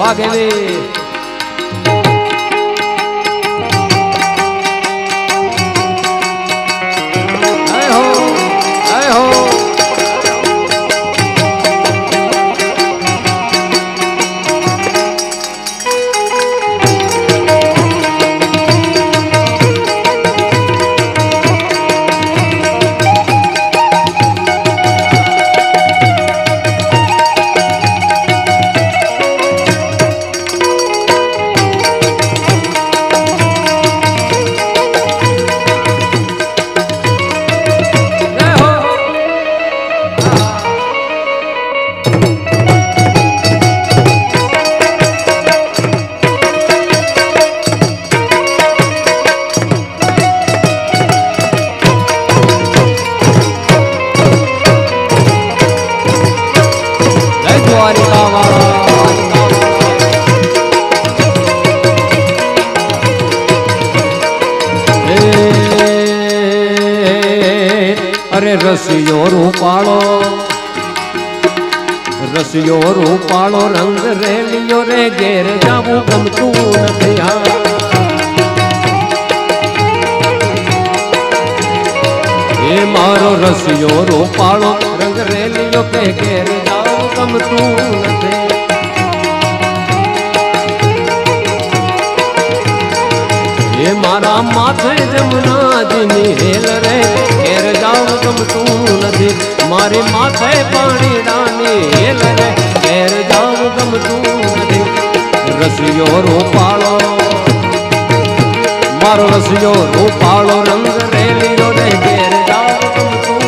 વાઘેલી જય હો જય હો રસિયો રૂપાળો રંગ રેલિયો રે ઘેર જાવું ગમતું નથી એ મારો રસિયો રૂપાળો રંગ રેલિયો કે ઘેર જાવું ગમતું નથી એ મારા માથે જમનાજીની હેલ રે ઘેર જાવું ગમતું નથી મારી માથે પાણી ડાની હેલ રે ઘેર જાવું ગમતું નથી રસિયો રૂપાળો મારો રસિયો રૂપાળો રંગ રેલીનો રે ઘેર જાવું ગમતું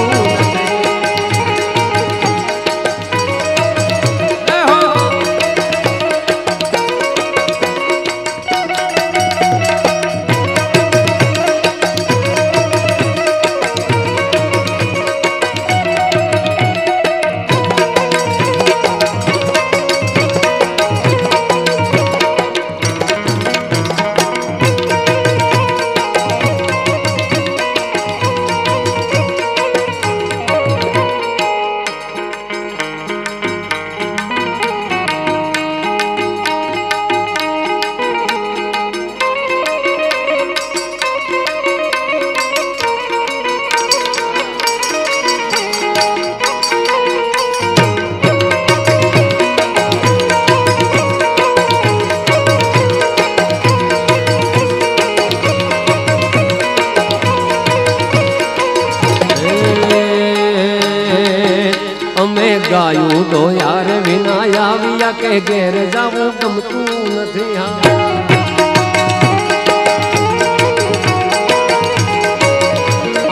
ગાયું તો યાર વિના આવ્યા કે ઘેર જાવું ગમતું નથી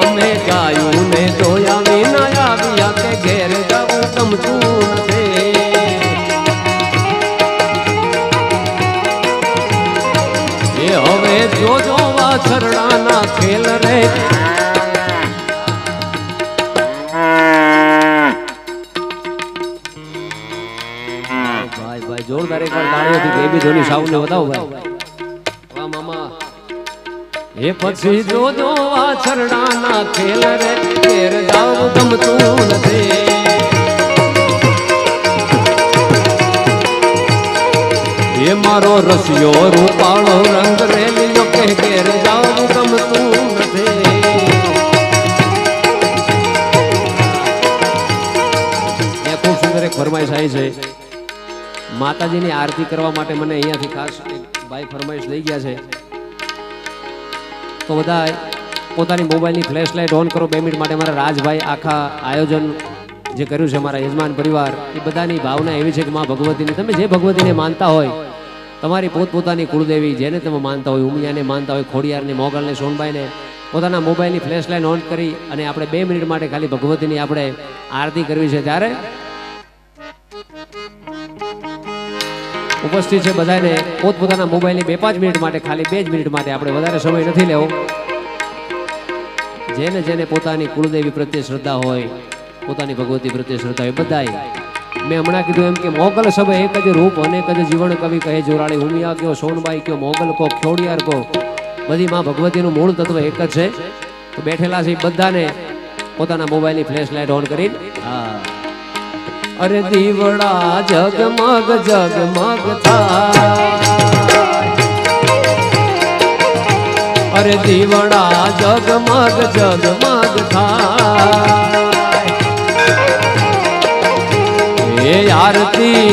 અમે ગાયું ને જોયા વિના આવ્યા કે ઘેર જાવું ગમતું નથી એ હવે જોજો વાછરડાના ખેલ રે જોરદાર એક વાર તાળીઓથી બેબી ધોની સાઉન્ડ બતાવો ભાઈ વાહ મામા એ પછી જોજો વાછરડાના ખેલ રે ઘેર જાવું ગમતું નથી એ મારો રસિયો રૂપાળો રંગ રેલિયો કે ઘેર જાવું ગમતું નથી એ ખૂબ સુંદર એક ફરમાઈશ આવી છે માતાજીની આરતી કરવા માટે મને અહીંયાથી ખાસ ભાઈ ફરમાઈશ લઈ ગયા છે તો બધા પોતાની મોબાઈલની ફ્લેશ લાઇટ ઓન કરો 2 મિનિટ માટે મારા રાજભાઈ આખા આયોજન જે કર્યું છે મારા યજમાન પરિવાર એ બધાની ભાવના એવી છે કે માં ભગવતીની તમે જે ભગવતીને માનતા હોય તમારી પોતપોતાની કુળદેવી જેને તમે માનતા હોય ઉમિયાને માનતા હોય ખોડિયારને મોગલને સોનબાઈને પોતાના મોબાઈલની ફ્લેશ લાઇટ ઓન કરી અને આપણે 2 મિનિટ માટે ખાલી ભગવતીની આપણે આરતી કરવી છે ત્યારે ઉપસ્થિત છે બધાને પોતપોતાના મોબાઈલની 2-5 મિનિટ માટે ખાલી 2 જ મિનિટ માટે આપણે વધારે સમય નથી લેવો જેને જેને પોતાની કુળદેવી પ્રત્યે શ્રદ્ધા હોય પોતાની ભગવતી પ્રત્યે શ્રદ્ધા હોય બધાય મેં હમણાં કીધું એમ કે મોગલ સબ એક જ રૂપ અનેક જ જીવન કવિ કહે જોરાળી ઉમિયા કયો સોનબાઈ કયો મોગલ કો ખોડિયાર કો બધી માં ભગવતીનું મૂળ તત્વ એક જ છે તો બેઠેલા છે બધાને પોતાના મોબાઈલની ફ્લેશ લાઇટ ઓન કરી હા અરે દીવડા જગમગ જગમગ થાય અરે દીવડા જગમગ જગમગ થાય એ આરતી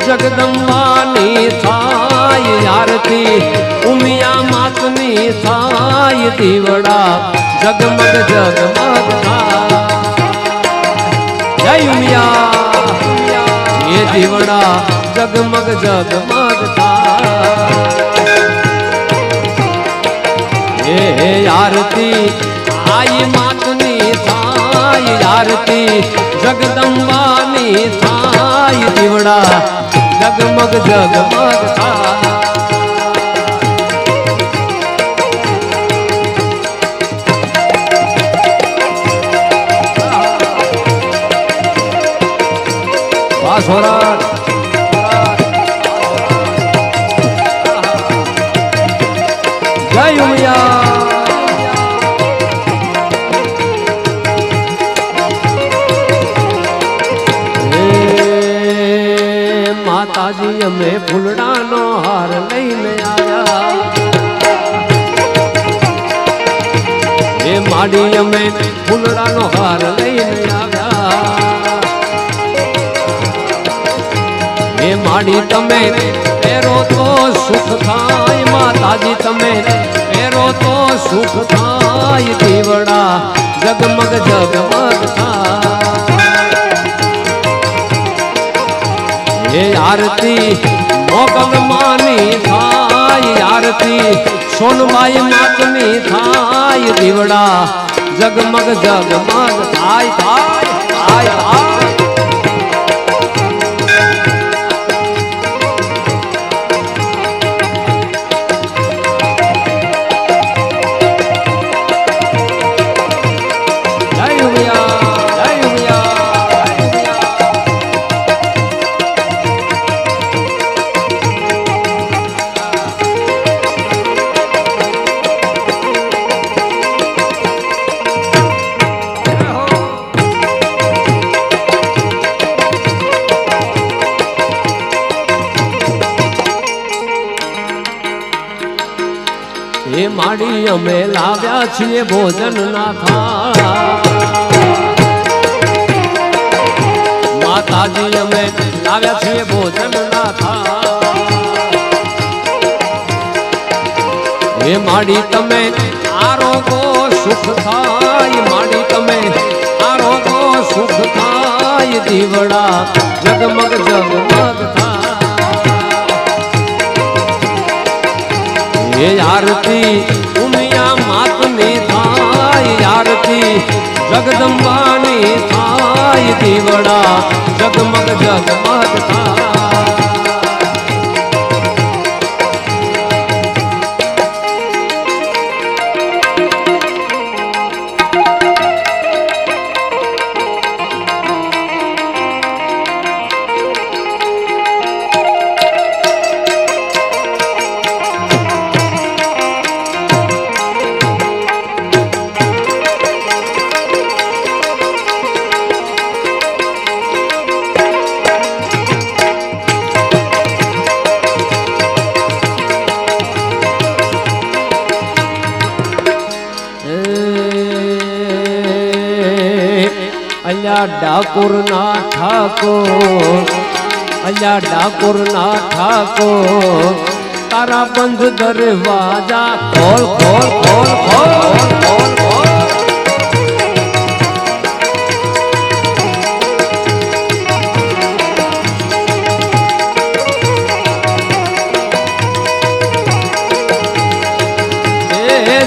જગદંબાની થાય આરતી ઉમિયા માતની થાય દીવડા જગમગ જગમગ થાય જય ઉમિયા એ દીવડા જગમગ જગમગ થાય એ આરતી આઈ માતની થાય આરતી જગદંબાની થાય દીવડા જગમગ જગમગ થાય વાસોરા જય ઉમિયા માતાજી અમે ફૂલડાનો હાર લઈને આવ્યા એ માડી અમે ફૂલડાનો હાર લઈને આવ્યા એ માડી તમે પહેરો તો સુખ થાય માતાજી તમે પહેરો તો સુખ થાય દીવડા જગમગ જગમગ થાય એ આરતી મોગલ માની થાય આરતી સોનબાઈ માતની થાય દીવડા જગમગ જગમગ થાય થાય થાય થાય એ માડી અમે લાવ્યા છીએ ભોજન ના થાળ માતાજી અમે લાવ્યા છીએ ભોજન ના થાળ એ માડી તમે આરોગો સુખ થાય માડી તમે આરોગો સુખ થાય દીવડા જગમગ જગમગ થાય એ આરતી ઉમિયા માતની થાય આરતી જગદંબાની થાય દીવડા જગમગ જગમગ થાય ડાકોર ના ઠાકોર અલ્યા ડાકોર ના ઠાકોર તારા બંધ દરવાજા ખોલ ખોલ ખોલ ખોલ ખોલ ખોલ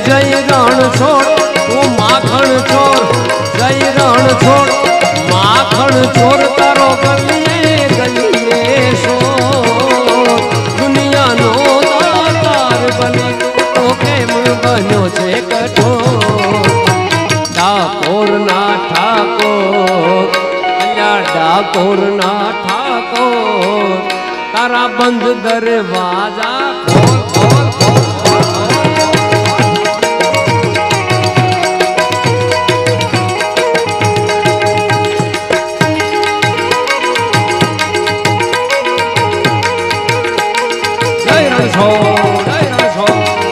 જય રણ છોડ તું માખણ ચોર જય રણ છોડ માખણ ચોર તારો ગલીએ ગલીએ શો દુનિયાનો દાતાર બની તો કેમ બન્યો છે કઠોર ડાકોર ના ઠાકોર અલ્યા ડાકોર ના ઠાકોર તારા બંધ દરવાજા ખોલ ખોલ ખોલ રણછોડ રણછોડ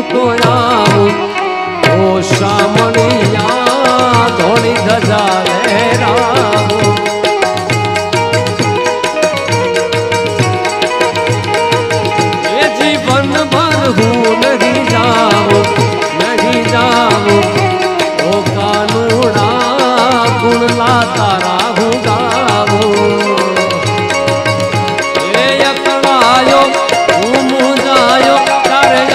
તો આવું ઓ શામળિયા ધોળી ધજા લહેરાવું એ જીવન ભર હું નહીં જાઉં ઓ કાનુડા ગુણલા તારા હું ગાવું એ અકળાયો હું મુજાયો તારે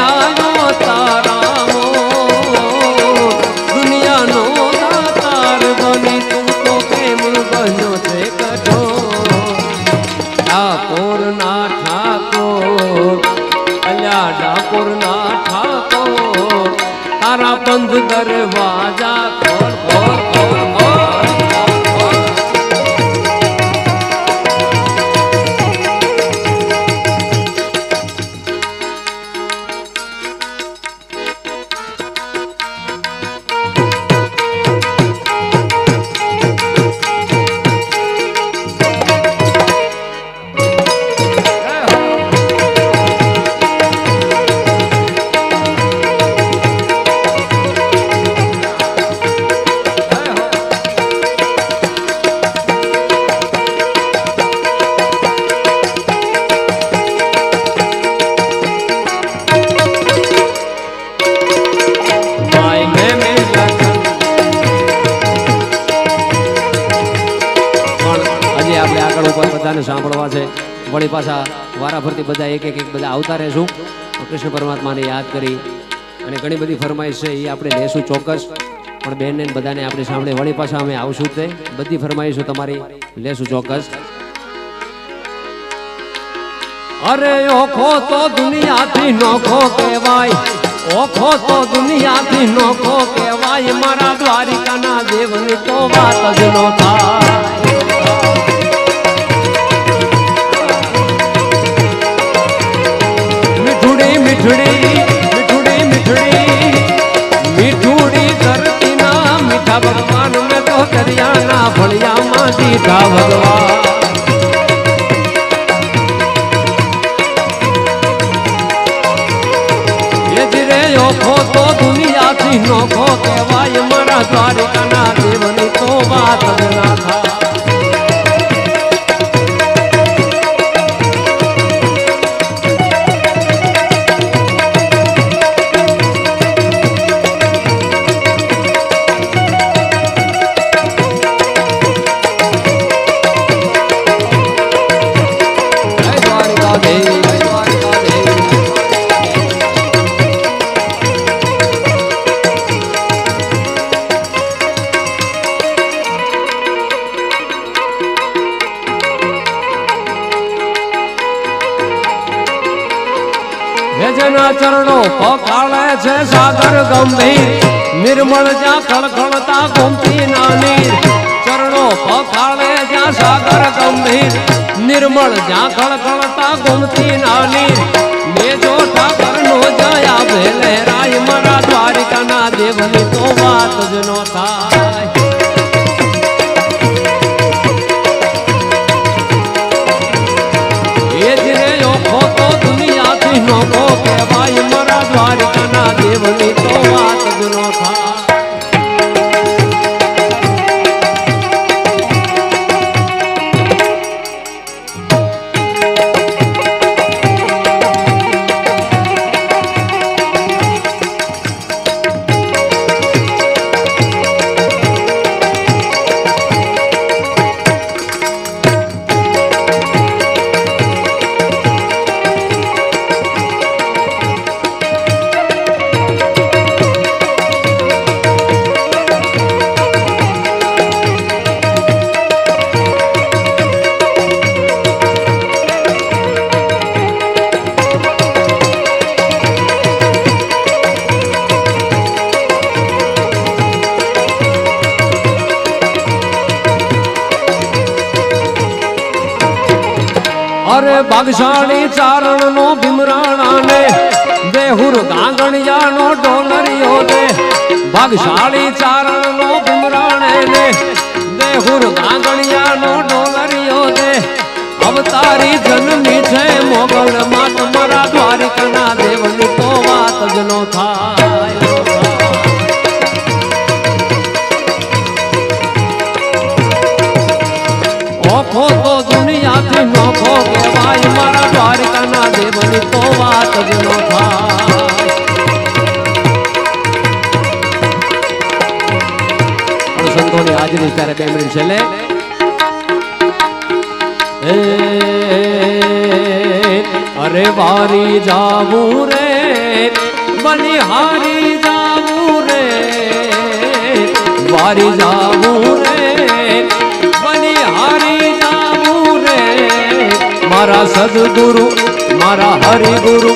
બંધ દરવાજા ખોલ ખોલ ખોલ ખોલ સાંભળવા છે વળી પાછા વારાફરતી બધા એક બધા આવતા રહેશું કૃષ્ણ પરમાત્માને યાદ કરી અને ઘણી બધી ફરમાઈશ છે એ આપણે લેશું ચોક્કસ પણ બેનને બધાને આપણે સાંભળે વળી પાછા અમે આવશું તે બધી ફરમાઈશો તમારી લેશું ચોક્કસ અરે ઓખો તો દુનિયાથી નોખો કહેવાય ઓખો તો દુનિયાથી નોખો કહેવાય મારા દ્વારિકાના દેવની તો વાત જ નો થાય મીઠુડી ધરતી ના મીઠા ભગવાન મેં તો દરિયાના ભળિયામાં દીધા ભગવાન એ ધીરે ઓખો તો દુનિયાથી નોખો કહેવાય મારા દ્વારિકાના દેવની તો વાત જ ના થાય જેના ચરણો પખાળે છે સાગર ગંભીર નિર્મળ જ્યાં ખળખળતા ગોમતી ના નીર ચરણો પખાળે જ્યાં સાગર ગંભીર નિર્મળ જ્યાં ખળખળતા ગોમતી ના નીર મેજો ઠાકર નો જયા ભેલે રાય મારા દ્વારિકાના દેવની તો વાત જ નો થાય એ જ રે ઓખો તો દુનિયાથી નોખો કહેવાય મારા દ્વારિકાના દેવની તો વાત જ નો થાય ભાગશાળી ચારણ નો ભીમરાણા ને દેહુર ગાંગણિયા નો ડોલરિયો દે ભાગશાળી ચારણ નો ભીમરાણે ને દેહુર ગાંગણિયા નો ડોલરિયો દે અવતારી જન્મી છે મોગલ માં તમારા દ્વારિકાના દેવની તો વાત જ નો થાય ઓખો તો દુનિયાથી નોખો કહેવાય મારા દ્વારિકાના દેવની તો વાત જ નો થાય સંતોની હાજરી ત્યારે 2 મિનિટ છેલ્લે અરે વારી જાવું રે બલિહારી જાવું રે વારી જાવું રે બલિહારી જાવું રે મારા સદગુરુ મારા હરિગુરુ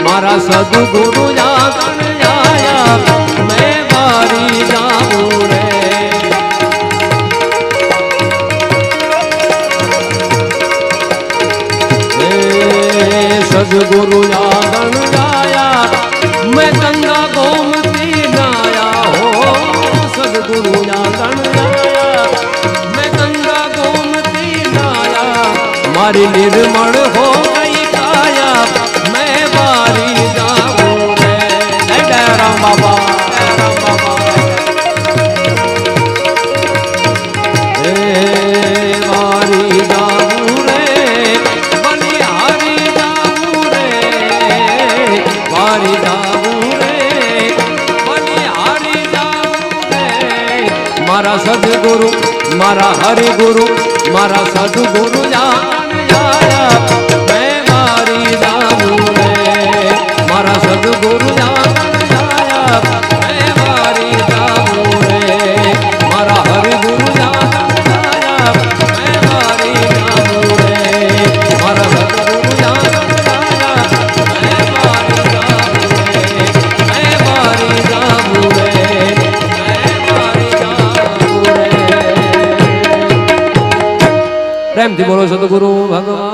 મારા સદગુરુ જાગણ આયા મેં વારી જાવું રે सदगुरु जागण गाया मैं गंगा गोमती नाया हो सदगुरु जागण गाया मैं गंगा गोमती नाया मारी निर्मल हो गई काया मैं बारी जाऊं रे जय राम बाबा बारी जाऊं रे बलिहारी जाऊं रे बारी जाऊं रे बलिहारी जाऊं रे मारा सदगुरु मारा हरिगुरु मारा सदगुरु जान आया मैं बारी जाऊं रे मारा सदगुरु जान आया मैं बारी जाऊं रे मारा हरिगुरु जान आया मैं बारी जाऊं रे मारा सदगुरु जान आया मैं बारी जाऊं रे मैं बारी जाऊं रे मैं बारी जाऊं रे प्रेम थी बोलो सदगुरु भगवान